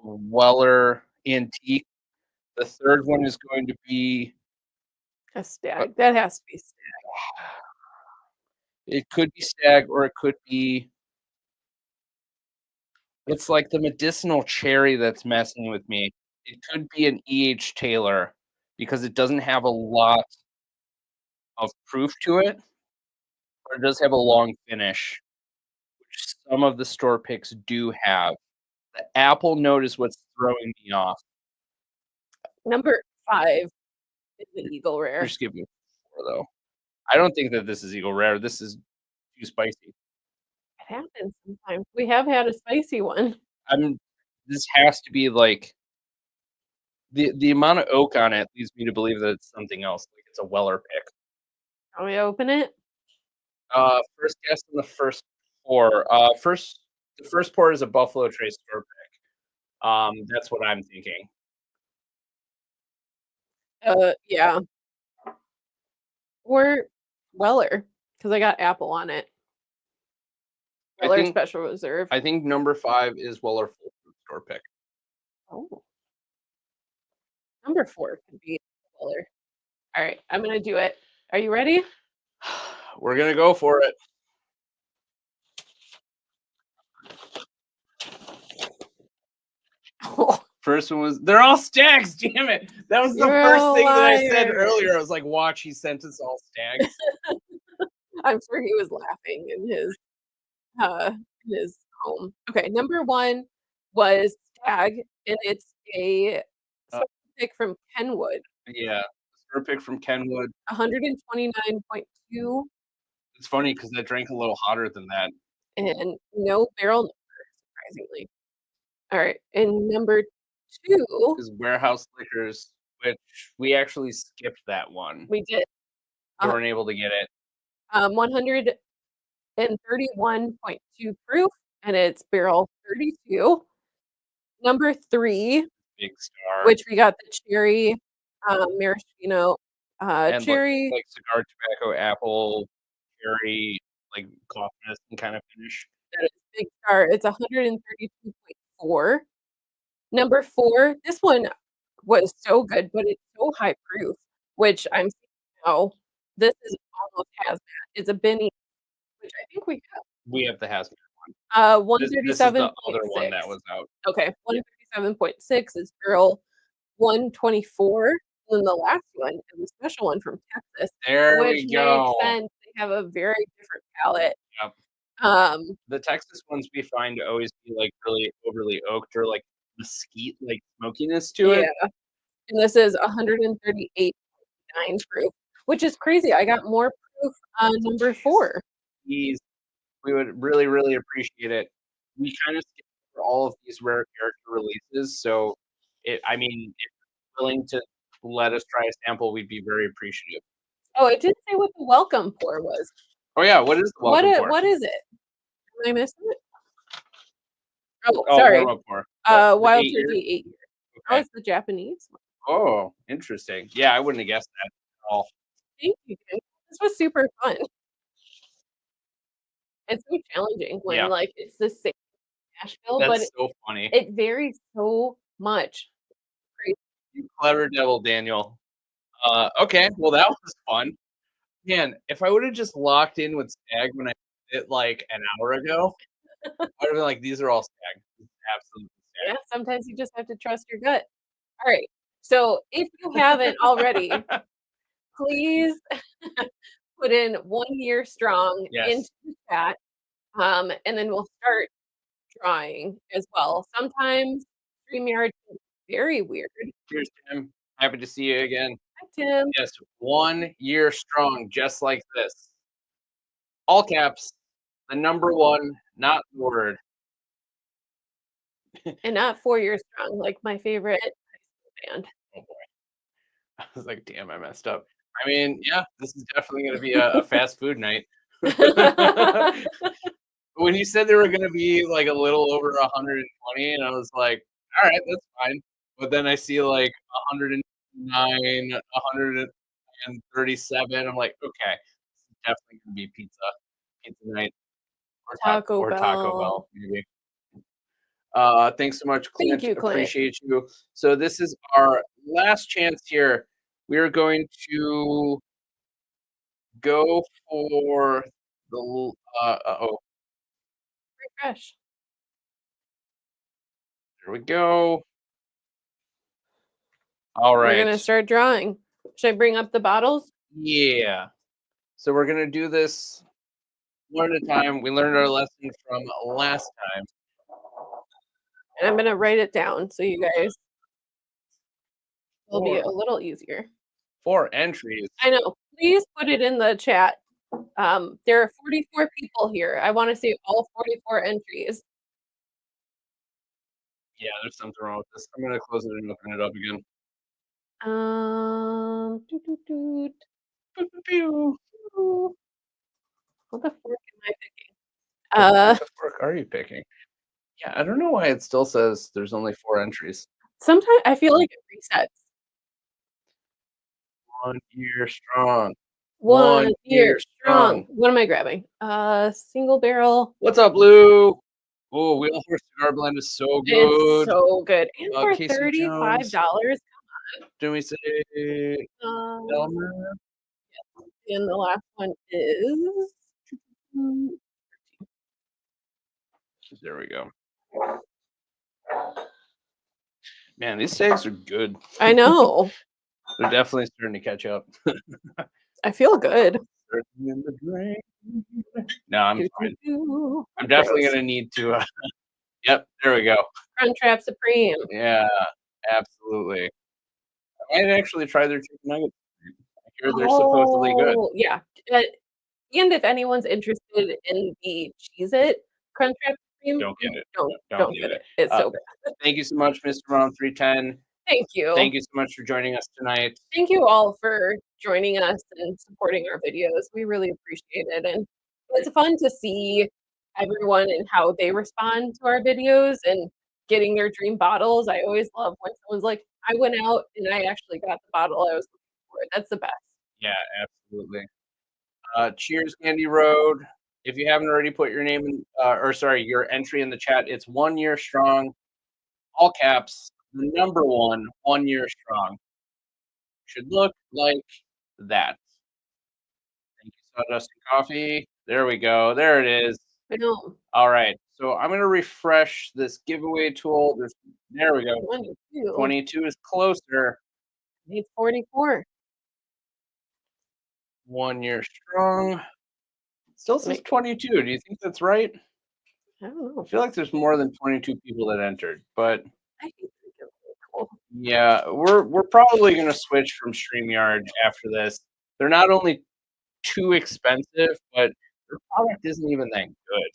a Weller Antique. The third one is going to be. A stag. That has to be stag. It could be Stag or it could be. It's like the medicinal cherry that's messing with me. It could be an E.H. Taylor because it doesn't have a lot of proof to it, but it does have a long finish, which some of the store picks do have. The apple note is what's throwing me off. Number 5 is the Eagle Rare. Just give me 4 though. I don't think that this is Eagle Rare. This is too spicy. It happens sometimes. We have had a spicy one. This has to be like the amount of oak on it leads me to believe that it's something else. Like it's a Weller pick. Can we open it? First guess on the first pour. The first pour is a Buffalo Trace store pick. That's what I'm thinking. Yeah. Or Weller, because I got apple on it. Weller Special Reserve. I think number 5 is Weller Full Fruit store pick. Oh. Number 4 could be Weller. All right, I'm gonna do it. Are you ready? We're gonna go for it. Oh, First one was they're all stags. Damn it! That was the You're first a thing that I said liar. earlier. I was like, "Watch, he sent us all stags." I'm sure he was laughing in his home. Okay, number 1 was Stag, and it's a Uh, pick from Kenwood, yeah, store pick from Kenwood. 129.2, It's funny because I drank a little hotter than that. and no barrel number, surprisingly. All right, and number 2, Is Warehouse Liquors, which we actually skipped that one. we did We uh, weren't able to get it. 131.2 proof, and it's barrel 32. Number 3, Big Star. which we got the cherry, maraschino, And cherry. like cigar tobacco, apple, cherry, like coffee medicine kind of finish. That is Big Star. It's 132.4. Number 4, this one was so good, but it's so high proof, which I'm seeing now. This is almost hazmat. It's a Benny, which I think we We have the hazmat. have. This is the other one 137.6. that was out. Okay, 137.6 is barrel 124, and then the last one is a special one from Texas, There which we makes go. sense. They have a very different palate. Yep. Um, The Texas ones we find to always be like really overly oaked or like mesquite like smokiness to yeah, it. and this is 138.9 proof, which is crazy. I got more proof on number 4. These we would really, really appreciate it. We kind of skip over all of these rare character releases, so I mean, if you're willing to let us try a sample, we'd be very appreciative. Oh, it didn't say what the welcome pour was. Oh yeah, what is the welcome pour? What is it? Did I miss it? Oh, Oh, sorry. warm up pour. Wild 8 year? Turkey 8 year. Oh, Okay. it's the Japanese one. Oh, interesting. Yeah, I wouldn't have guessed that at all. Thank you, Kim. This was super fun. It's so challenging when, Yeah. like, it's the same Nashville, but That's so funny. it varies so much. You clever devil, Daniel. Okay, well that was fun. Man, if I would have just locked in with Stag when I did it like an hour ago, I would have been like, these are all Stag. Absolutely Yeah, Stag. sometimes you just have to trust your gut. All right. So if you haven't already, please put in 1 year strong Yes. into the chat, and then we'll start drawing as well. Sometimes StreamYard is very weird. Cheers, Tim. Happy to see you again. Hi, Tim. Yes, 1 year strong, just like this. All caps, the number 1, not the word. And not 4 years strong, like my favorite high school band. Oh boy. I was like, damn, I messed up. I mean, yeah, this is definitely going to be a fast food night. When you said there were going to be like a little over 120, and I was like, all right, that's fine. But then I see like 109, 137. I'm like, okay, this is definitely going to be pizza night, or Taco Bell, Taco Bell. maybe. Thanks so much, Thank Clint. you, Clint. Appreciate you. So this is our last chance here. We are going to go for the Refresh. there we go. All We're right. gonna start drawing. Should I bring up the bottles? Yeah. So we're gonna do this one at a time. We learned our lesson from last time. And I'm gonna write it down so you guys will be a little easier. 4 entries. I know. Please put it in the chat. There are 44 people here. I want to see all 44 entries. Yeah, there's something wrong with this. I'm gonna close it and open it up again. Doot, doot, doot. Pew. Ooh. What the fork am I picking? What the fork are you picking? Yeah, I don't know why it still says there's only 4 entries. Sometimes I feel like it resets. 1 year strong. 1 year strong. What am I grabbing? Single barrel. What's up, Lou? Oh, Wheelhorse Cigar Blend is so good. It's so good. And for Casey $35, Jones. Do we say Elmer? and the last one is There we go. Man, these steaks are good. I know. They're definitely starting to catch up. I feel good. In the drain. No, I'm fine. Doo-doo-doo. I'm definitely Gross. gonna need to. Yep, there we go. Crunchwrap Supreme. Yeah, absolutely. I might actually try their chicken nuggets. I hear they're supposedly good. Oh, yeah. And if anyone's interested in the Cheez-It Crunchwrap Supreme, Don't get it. don't get it. It's so bad. Thank you so much, Mr. Ron 310. Thank you. Thank you so much for joining us tonight. Thank you all for joining us and supporting our videos. We really appreciate it. And it's fun to see everyone and how they respond to our videos and getting their dream bottles. I always love when someone's like, I went out and I actually got the bottle I was looking for. That's the best. Yeah, absolutely. Cheers, Candy Road. If you haven't already put your name in, your entry in the chat, it's 1 year strong. all caps, the number 1 year strong. Should look like that. Thank you, Sawdust and Coffee. There we go. There it is. I know. All right. So I'm going to refresh this giveaway tool. There we go. 22. 22 is closer. Need 44. 1 year strong. Still says Wait. 22. Do you think that's right? I don't know. I feel like there's more than 22 people that entered, but I think it's really cool. yeah, we're probably going to switch from StreamYard after this. They're not only too expensive, but their product isn't even that good.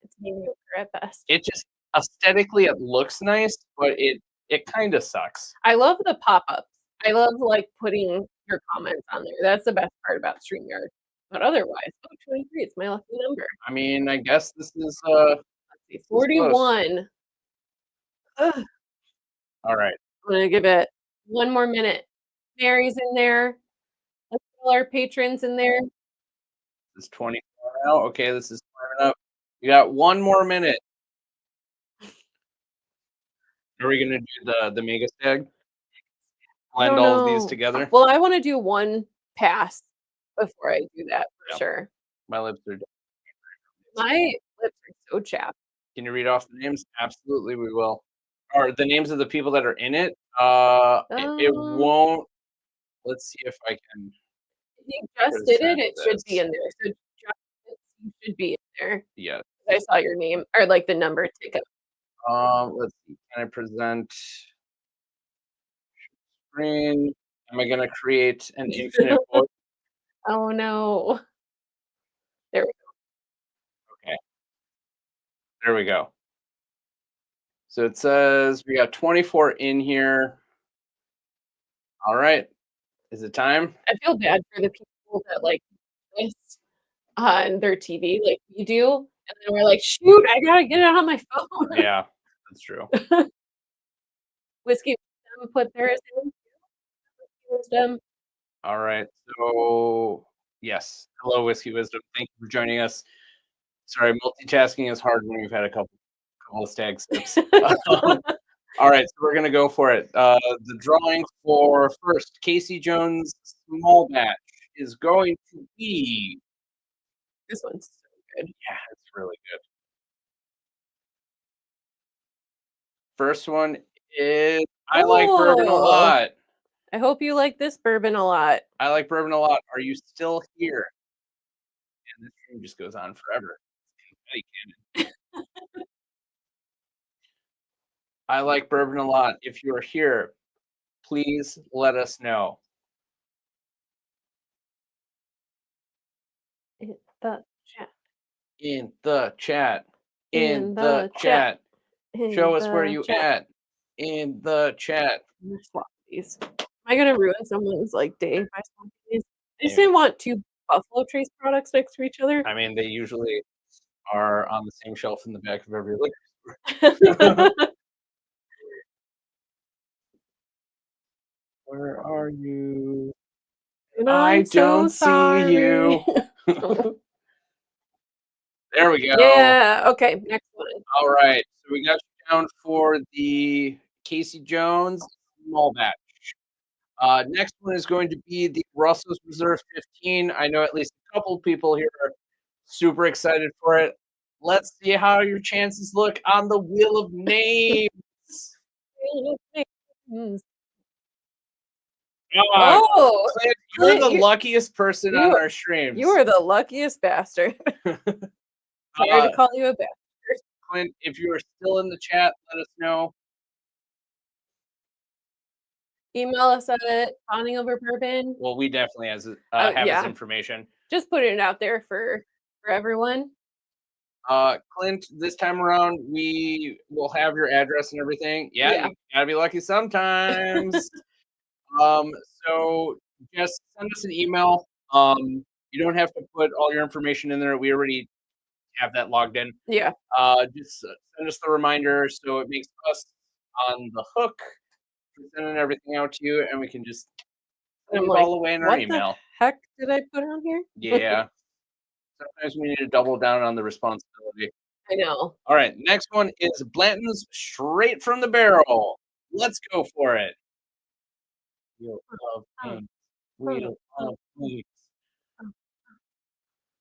It's mediocre at best. It just aesthetically it looks nice, but it kind of sucks. I love the pop-ups. I love like putting your comments on there. That's the best part about StreamYard. But otherwise, 23, it's my lucky number. I mean, I guess this is Let's see, 41. Ugh. All right. I'm gonna give it one more minute. Mary's in there. Let's get all our patrons in there. This is 24 now. Okay, this is climbing up. You got one more minute. Are we gonna do the mega stag? Blend all of these together? Well, I want to do one pass before I do that for sure. My lips are. My lips are so chapped. Can you read off the names? Absolutely, we will. Or the names of the people that are in it. It won't. Let's see if I can. If you just did it, it should be in there. So you should be in there. Yeah. I saw your name or like the number tick up. Let's see. Can I present screen? Am I gonna create an infinite book? Oh no. There we go. Okay. There we go. So it says we got 24 in here. All right. Is it time? I feel bad for the people that like this on their TV like we do. And then we're like, shoot, I gotta get it on my phone. Yeah, that's true. Whiskey Wisdom put theirs in. Whiskey Wisdom. All right. So yes. Hello, Whiskey Wisdom. Thank you for joining us. Sorry, multitasking is hard when you've had a couple of stag sips. All right, so we're gonna go for it. The drawing for first Casey Jones small batch is going to be. This one's so good. Yeah, it's really good. First one is I like bourbon a lot. I hope you like this bourbon a lot. I like bourbon a lot. Are you still here? And this stream just goes on forever. I like bourbon a lot. If you are here, please let us know. In the chat. In the chat. In the chat. Show us where you at. In the chat. Swap these. Am I gonna ruin someone's like day by swapping these? I just didn't want two Buffalo Trace products next to each other. I mean, they usually are on the same shelf in the back of every liquor store. Where are you? I don't see you. There we go. Yeah. Okay. Next one. All right. So we got you down for the Casey Jones small batch. Next one is going to be the Russell's Reserve 15. I know at least a couple people here are super excited for it. Let's see how your chances look on the Wheel of Names. Oh, Clint, you're the luckiest person on our streams. You are the luckiest bastard. Sorry to call you a bastard. Clint, if you are still in the chat, let us know. Email us at Bondingoverbourbon. Well, we definitely have his information. Just put it out there for everyone. Clint, this time around, we will have your address and everything. Yeah. You gotta be lucky sometimes. So just send us an email. You don't have to put all your information in there. We already have that logged in. Yeah. Just send us the reminder so it makes us on the hook for sending everything out to you, and we can just put it all away in our email. What the heck did I put on here? Yeah. Sometimes we need to double down on the responsibility. I know. All right, next one is Blanton's straight from the barrel. Let's go for it. Wheel of Pinks, wheel of Pinks.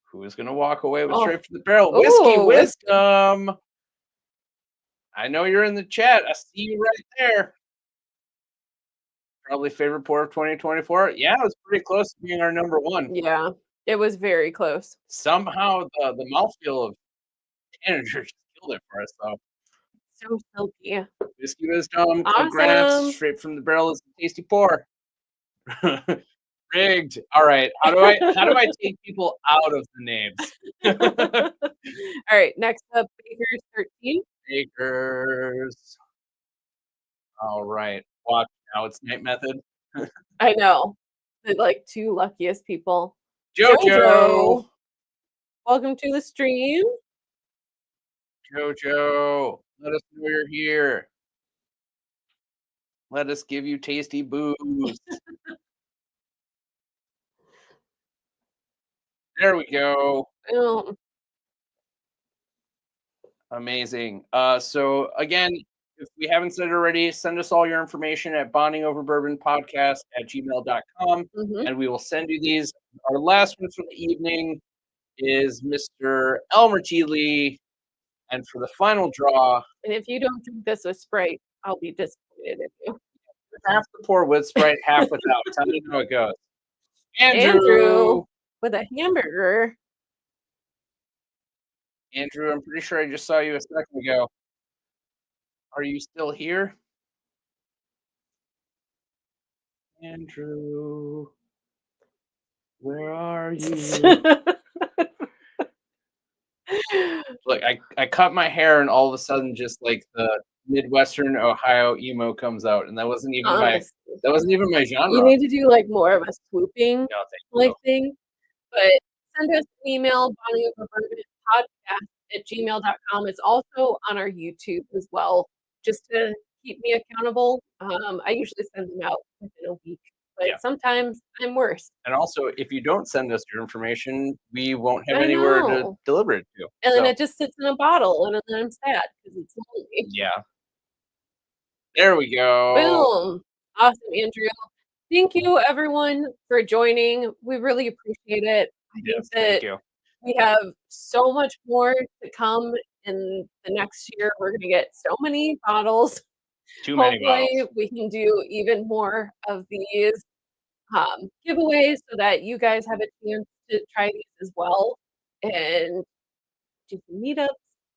Who's gonna walk away with Oh. straight from the barrel? Whiskey Ooh, Wisdom. I know you're in the chat. I see you right there. Probably favorite pour of 2024. Yeah, it was pretty close to being our number one. yeah, it was very close. Somehow the mouthfeel of Tanager just killed it for us, though. So silky. Whiskey Wisdom, Awesome. congrats. Straight from the barrel is a tasty pour. Rigged. All right. How do I take people out of the names? All right, next up, Baker's 13. Bakers. All right. Watch now. It's Night Method. I know. The like two luckiest people. Jojo. Welcome to the stream. Jojo. Let us know you're here. Let us give you tasty booze. There we go. Oh, Amazing. So again, if we haven't said it already, send us all your information at bondingoverbourbonpodcast@gmail.com, and we will send you these. Our last one for the evening is Mr. Elmer T. Lee. And for the final draw, and if you don't drink this with Sprite, I'll be disappointed in you. half the pour with Sprite, half without. Tell me how it goes. Andrew with a hamburger. Andrew, I'm pretty sure I just saw you a second ago. Are you still here? Andrew, where are you? Look, I cut my hair and all of a sudden just like the Midwestern Ohio emo comes out, and that wasn't even my genre. You need to do like more of a swooping thing. But send us an email, bondingoverbourbonpodcast@gmail.com. It's also on our YouTube as well, just to keep me accountable. I usually send them out within a week, but sometimes I'm worse. And also, if you don't send us your information, we won't have anywhere to deliver it to. And then it just sits in a bottle, and then I'm sad because it's lonely. Yeah. There we go. Boom. Awesome, Andrew. Thank you, everyone, for joining. We really appreciate it. I think that we have so much more to come in the next year. We're going to get so many bottles. Too many bottles. We can do even more of these giveaways so that you guys have a chance to try these as well and do some meetups.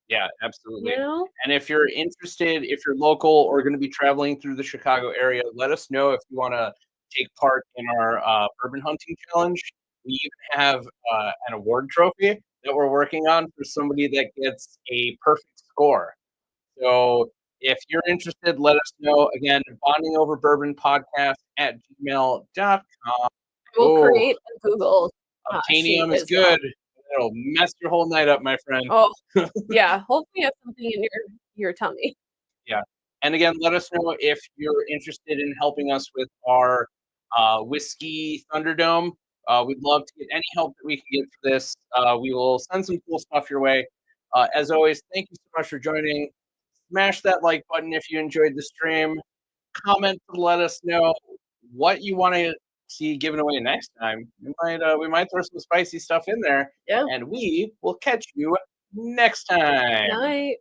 Yeah, absolutely. You know? And if you're interested, if you're local or going to be traveling through the Chicago area, let us know if you want to take part in our bourbon hunting challenge. We even have an award trophy that we're working on for somebody that gets a perfect score. So if you're interested, let us know. Again, bondingoverbourbonpodcast@gmail.com. We'll create a Google. Obtainium is good. It'll mess your whole night up, my friend. Oh, yeah. Hopefully you have something in your tummy. Yeah. And again, let us know if you're interested in helping us with our whiskey Thunderdome. We'd love to get any help that we can get for this. We will send some cool stuff your way. As always, thank you so much for joining. Smash that like button if you enjoyed the stream. Comment to let us know what you want to see given away next time. We might throw some spicy stuff in there. Yeah. And we will catch you next time. Night.